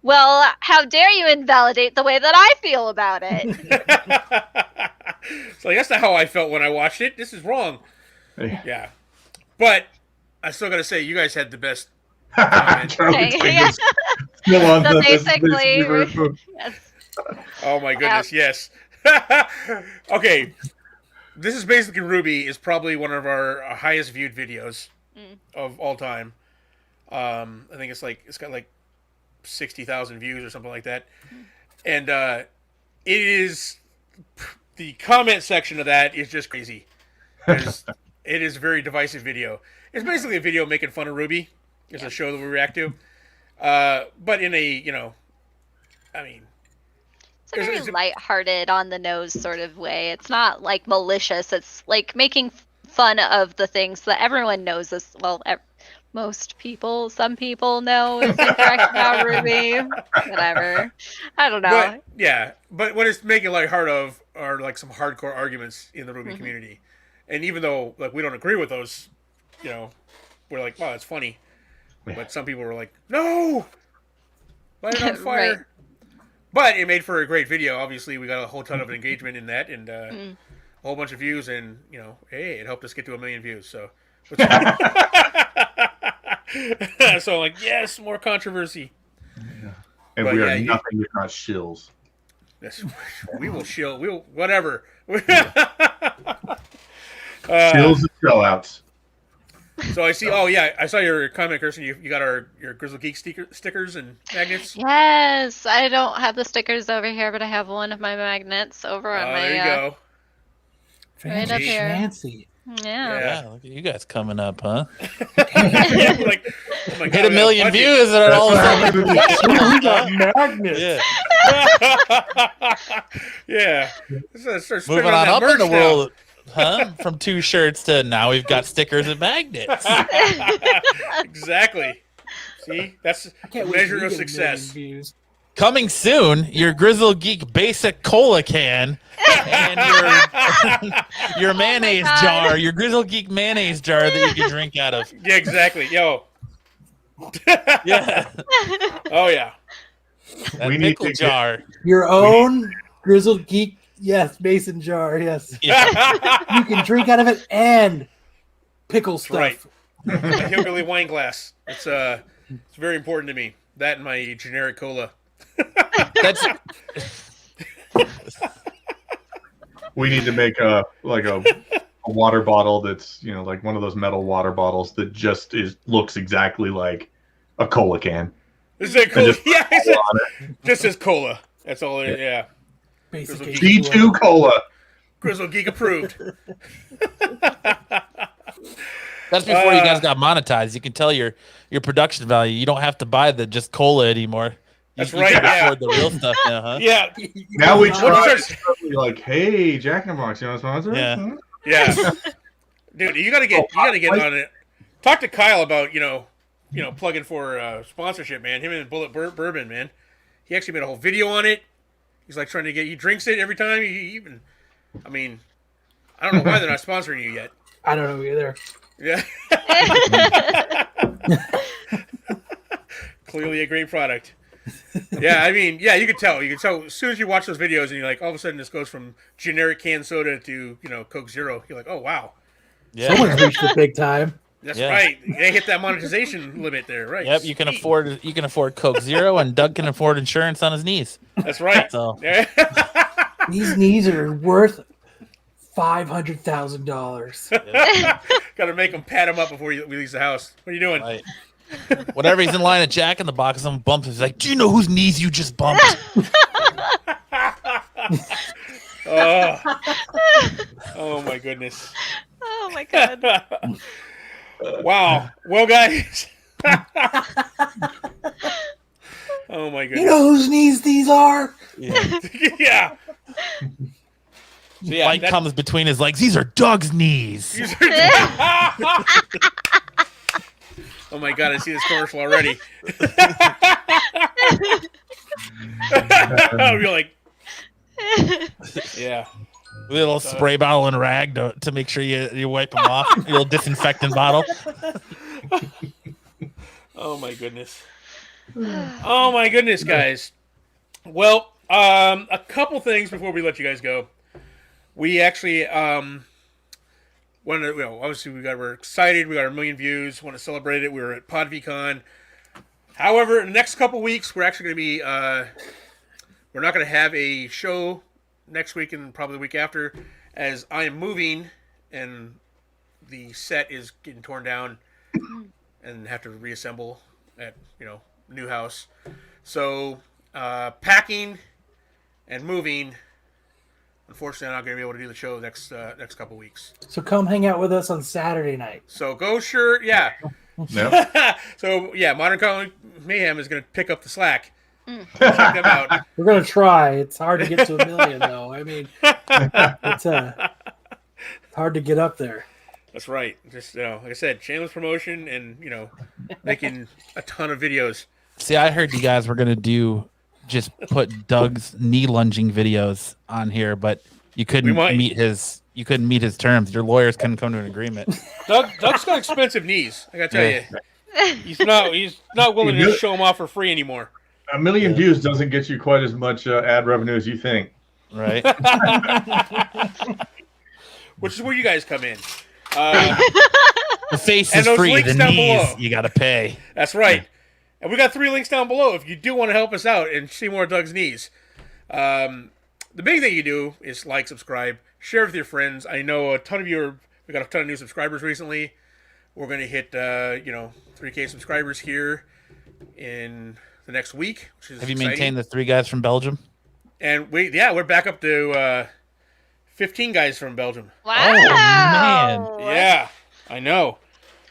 [SPEAKER 4] well, how dare you invalidate the way that I feel about it?
[SPEAKER 2] So that's not how I felt when I watched it. This is wrong. Yeah. But I still got to say, you guys had the best.
[SPEAKER 4] Yeah. So basically, yes.
[SPEAKER 2] Oh my goodness, yes. Okay. This is basically Ruby is probably one of our highest viewed videos of all time. I think it's got like 60,000 views or something like that. And it is the comment section of that is just crazy. It is a very divisive video. It's basically a video making fun of Ruby. It's a show that we react to. But in a, I mean,
[SPEAKER 4] it's a very lighthearted, on the nose sort of way. It's not like malicious. It's like making fun of the things that everyone knows. Most people, some people know is incorrect about Ruby. Whatever. I don't know.
[SPEAKER 2] But what it's making lighthearted of are like some hardcore arguments in the Ruby community. And even though like we don't agree with those, we're like, wow, it's funny. But some people were like, no! Light it on fire. Right. But it made for a great video. Obviously, we got a whole ton of engagement in that and a whole bunch of views. And, hey, it helped us get to 1 million views. So, so like, yes, more controversy.
[SPEAKER 1] Yeah. And we are nothing if not shills.
[SPEAKER 2] Yes, we will shill. We will, whatever.
[SPEAKER 1] Shills and sellouts.
[SPEAKER 2] So I see. Oh yeah, I saw your comment, Kirsten. You got your Grizzled Geek stickers and magnets.
[SPEAKER 4] Yes, I don't have the stickers over here, but I have one of my magnets over on my.
[SPEAKER 2] There you go.
[SPEAKER 4] Right up here.
[SPEAKER 6] Fancy.
[SPEAKER 4] Yeah.
[SPEAKER 5] Look at you guys coming up, huh?
[SPEAKER 2] Like, oh my God,
[SPEAKER 5] hit 1 million views and all of a sudden
[SPEAKER 6] We got magnets.
[SPEAKER 2] Yeah.
[SPEAKER 5] Start moving on up in the world, huh? From 2 shirts to now we've got stickers and magnets.
[SPEAKER 2] Exactly. See, that's the measure of success.
[SPEAKER 5] Coming soon, your Grizzled Geek Basic Cola can and your mayonnaise jar, your Grizzled Geek mayonnaise jar that you can drink out of.
[SPEAKER 2] Yeah, exactly. Yo.
[SPEAKER 5] Yeah.
[SPEAKER 2] Oh yeah.
[SPEAKER 5] That pickle jar.
[SPEAKER 6] Your own Grizzled Geek, mason jar, yes.
[SPEAKER 5] Yeah.
[SPEAKER 6] You can drink out of it and pickle stuff.
[SPEAKER 2] Right. A hillbilly wine glass. It's very important to me. That and my generic cola.
[SPEAKER 5] That's.
[SPEAKER 1] We need to make a water bottle that's like one of those metal water bottles that just looks exactly like a cola can.
[SPEAKER 2] Is that cola? Yeah, just says cola. That's all. Yeah.
[SPEAKER 6] Basically,
[SPEAKER 1] G2 cola.
[SPEAKER 2] Grizzled Geek approved.
[SPEAKER 5] That's before you guys got monetized. You can tell your production value. You don't have to buy the just cola anymore.
[SPEAKER 2] That's
[SPEAKER 5] you
[SPEAKER 2] right.
[SPEAKER 5] Can
[SPEAKER 2] afford
[SPEAKER 5] the real stuff now, huh?
[SPEAKER 2] Yeah.
[SPEAKER 1] Now we try to be like, hey, Jack in the Box, you want to sponsor?
[SPEAKER 5] Yeah.
[SPEAKER 2] Yeah. Dude, you gotta get on it. Talk to Kyle about plugging for sponsorship, man. Him and Bullet Bourbon, man. He actually made a whole video on it. He's like trying to he drinks it every time. I don't know why they're not sponsoring you yet.
[SPEAKER 6] I don't know either.
[SPEAKER 2] Yeah. Clearly a great product. Yeah, you could tell. You could tell as soon as you watch those videos and you're like, all of a sudden this goes from generic canned soda to, Coke Zero. You're like, oh, wow.
[SPEAKER 5] Yeah.
[SPEAKER 6] Someone's reached the big time.
[SPEAKER 2] That's right. They hit that monetization limit there, right?
[SPEAKER 5] Yep, you can afford Coke Zero, and Doug can afford insurance on his knees.
[SPEAKER 2] That's right.
[SPEAKER 5] So.
[SPEAKER 6] These knees are worth $500,000.
[SPEAKER 2] Got to make him pat him up before we leave the house. What are you doing?
[SPEAKER 5] Right. Whenever he's in line at Jack in the Box, someone bumps him. He's like, "Do you know whose knees you just bumped?"
[SPEAKER 2] Oh my goodness.
[SPEAKER 4] Oh my God.
[SPEAKER 2] Wow. Well, guys. Oh my my
[SPEAKER 6] You
[SPEAKER 2] goodness.
[SPEAKER 6] know whose knees these are?
[SPEAKER 2] Yeah. So yeah,
[SPEAKER 5] Mike comes between his legs. These are Doug's knees.
[SPEAKER 2] Oh my god, I see this commercial already. You're like, yeah.
[SPEAKER 5] A little spray bottle and rag to make sure you wipe them off. A little disinfectant bottle.
[SPEAKER 2] Oh my goodness. Oh my goodness, guys. Well, a couple things before we let you guys go. We actually wanted to, obviously we're excited. We got 1 million views. Want to celebrate it. We were at PODvCON. However, in the next couple weeks, we're actually going to be we're not going to have a show next week and probably the week after, as I am moving and the set is getting torn down and have to reassemble at new house. So packing and moving. Unfortunately, I'm not going to be able to do the show next couple weeks.
[SPEAKER 6] So come hang out with us on Saturday night.
[SPEAKER 2] So go sure, yeah.
[SPEAKER 1] Yep.
[SPEAKER 2] So yeah, Modern Comic Mayhem is going to pick up the slack. Check them out.
[SPEAKER 6] We're gonna try. It's hard to get to 1 million, though. I mean, it's hard to get up there.
[SPEAKER 2] That's right. Just like I said, shameless promotion and making a ton of videos.
[SPEAKER 5] See, I heard you guys were gonna just put Doug's knee lunging videos on here, but you couldn't meet his terms. Your lawyers couldn't come to an agreement.
[SPEAKER 2] Doug's got expensive knees. I gotta tell you, he's not willing to show them off for free anymore.
[SPEAKER 1] 1 million views doesn't get you quite as much ad revenue as you think.
[SPEAKER 5] Right.
[SPEAKER 2] Which is where you guys come in.
[SPEAKER 5] The face is free. The knees you got to pay.
[SPEAKER 2] That's right. And we got 3 links down below if you do want to help us out and see more of Doug's knees. The big thing you do is like, subscribe, share with your friends. I know we got a ton of new subscribers recently. We're going to hit 3K subscribers here in the next week, which is
[SPEAKER 5] Have you
[SPEAKER 2] exciting.
[SPEAKER 5] maintained the 3 guys from Belgium?
[SPEAKER 2] And we're back up to 15 guys from Belgium.
[SPEAKER 4] Wow.
[SPEAKER 5] Oh, man.
[SPEAKER 2] Yeah, I know.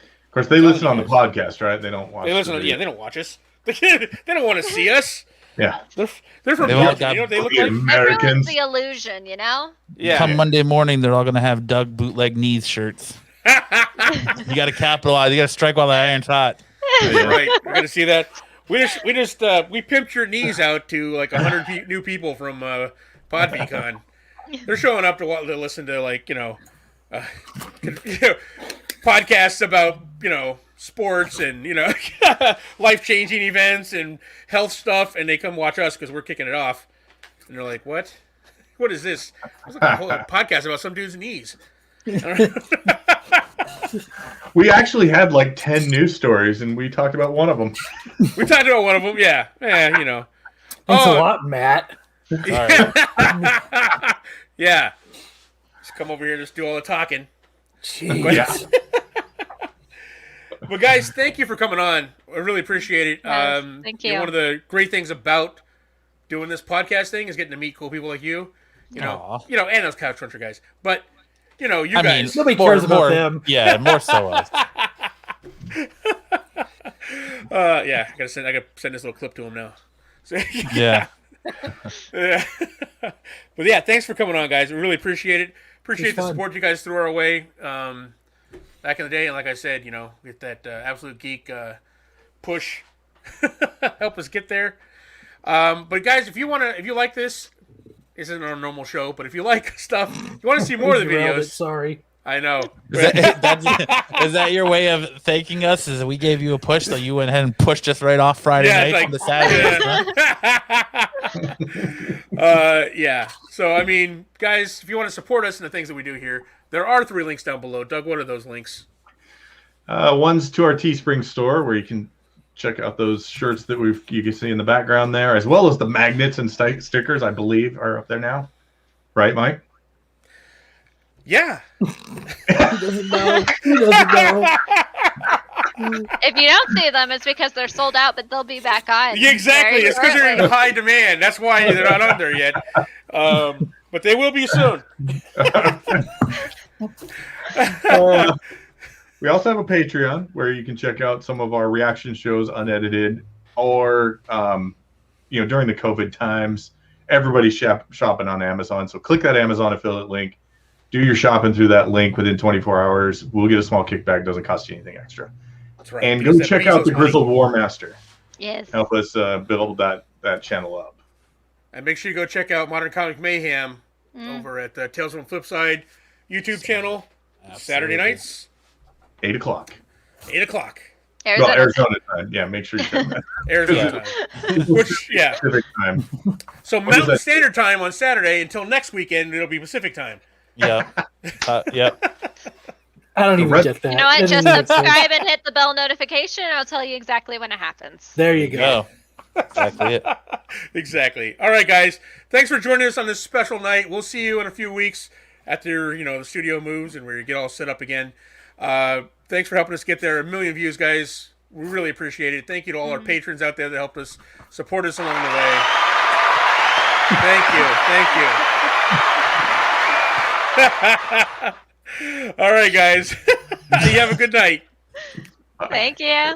[SPEAKER 1] Of course, they listen on the podcast, right? They don't watch.
[SPEAKER 2] They listen. They don't watch us. They don't want to see us.
[SPEAKER 1] Yeah.
[SPEAKER 2] They're from
[SPEAKER 5] They've all
[SPEAKER 2] Belgium.
[SPEAKER 5] got
[SPEAKER 2] You know what they look
[SPEAKER 1] the
[SPEAKER 2] like?
[SPEAKER 1] Americans.
[SPEAKER 4] Everyone's the illusion,
[SPEAKER 2] Yeah.
[SPEAKER 5] Come Monday morning, they're all going to have Doug bootleg knees shirts. You got to capitalize. You got to strike while the iron's hot.
[SPEAKER 2] That's right. You're gonna see that. We pimped your knees out to like 100 new people from PODvCON. They're showing up to listen to podcasts about sports and life-changing events and health stuff, and they come watch us because we're kicking it off. And they're like, "What? What is this?" I was looking at a whole podcast about some dude's knees.
[SPEAKER 1] We actually had like 10 news stories, and we talked about one of them.
[SPEAKER 2] We talked about one of them, yeah.
[SPEAKER 6] Thanks a lot, Matt.
[SPEAKER 2] Yeah. Just come over here and just do all the talking.
[SPEAKER 6] Jeez.
[SPEAKER 1] Yeah.
[SPEAKER 2] But guys, thank you for coming on. I really appreciate it.
[SPEAKER 4] Yes, thank you.
[SPEAKER 2] One of the great things about doing this podcast thing is getting to meet cool people like you. And those Couch Cruncher guys. But you guys.
[SPEAKER 6] Nobody cares about them.
[SPEAKER 5] Yeah, more so us.
[SPEAKER 2] I gotta send this little clip to him now. So,
[SPEAKER 5] Yeah.
[SPEAKER 2] yeah. But yeah, thanks for coming on, guys. We really appreciate it. Appreciate the support you guys threw our way back in the day. And like I said, get that Absolute Geek push, help us get there. But guys, if you like this isn't our normal show, but if you like stuff, you want to see more of the videos.
[SPEAKER 6] Sorry.
[SPEAKER 2] I know.
[SPEAKER 5] Is that your way of thanking us? Is that we gave you a push, so you went ahead and pushed us right off Friday night from the Saturday?
[SPEAKER 2] Yeah. So, I mean, guys, if you want to support us in the things that we do here, there are 3 links down below. Doug, what are those links?
[SPEAKER 1] One's to our Teespring store, where you can check out those shirts that you can see in the background there, as well as the magnets and stickers, I believe, are up there now. Right, Mike?
[SPEAKER 2] Yeah.
[SPEAKER 6] He doesn't know. He doesn't know.
[SPEAKER 4] If you don't see them, it's because they're sold out, but they'll be back on.
[SPEAKER 2] Yeah, exactly. It's because they're in high demand. That's why they're not on there yet. But they will be soon.
[SPEAKER 1] We also have a Patreon where you can check out some of our reaction shows unedited, or during the COVID times, everybody's shopping on Amazon. So click that Amazon affiliate link. Do your shopping through that link within 24 hours. We'll get a small kickback. Doesn't cost you anything extra.
[SPEAKER 2] That's right.
[SPEAKER 1] And go check out the Grizzled War Master.
[SPEAKER 4] Yes.
[SPEAKER 1] Help us build that channel up.
[SPEAKER 2] And make sure you go check out Modern Comic Mayhem over at the Tales from the Flipside YouTube channel.
[SPEAKER 5] Absolutely.
[SPEAKER 2] Saturday nights.
[SPEAKER 1] 8 o'clock.
[SPEAKER 2] 8 o'clock.
[SPEAKER 1] Arizona time. Yeah, make sure you check that.
[SPEAKER 2] Arizona time. Which, yeah.
[SPEAKER 1] Pacific time.
[SPEAKER 2] So Mountain Standard Time on Saturday until next weekend, it'll be Pacific Time.
[SPEAKER 5] Yep. Yep.
[SPEAKER 6] I don't even get that.
[SPEAKER 4] You know what?
[SPEAKER 6] That
[SPEAKER 4] Just
[SPEAKER 6] doesn't make sense.
[SPEAKER 4] subscribe and hit the bell notification, and I'll tell you exactly when it happens.
[SPEAKER 6] There you go.
[SPEAKER 5] Exactly it.
[SPEAKER 2] Exactly. All right, guys. Thanks for joining us on this special night. We'll see you in a few weeks after the studio moves and we get all set up again. Thanks for helping us get there. 1 million views, guys. We really appreciate it. Thank you to all our patrons out there that helped us support us along the way. Thank you. All right, guys. You have a good night.
[SPEAKER 4] Thank you.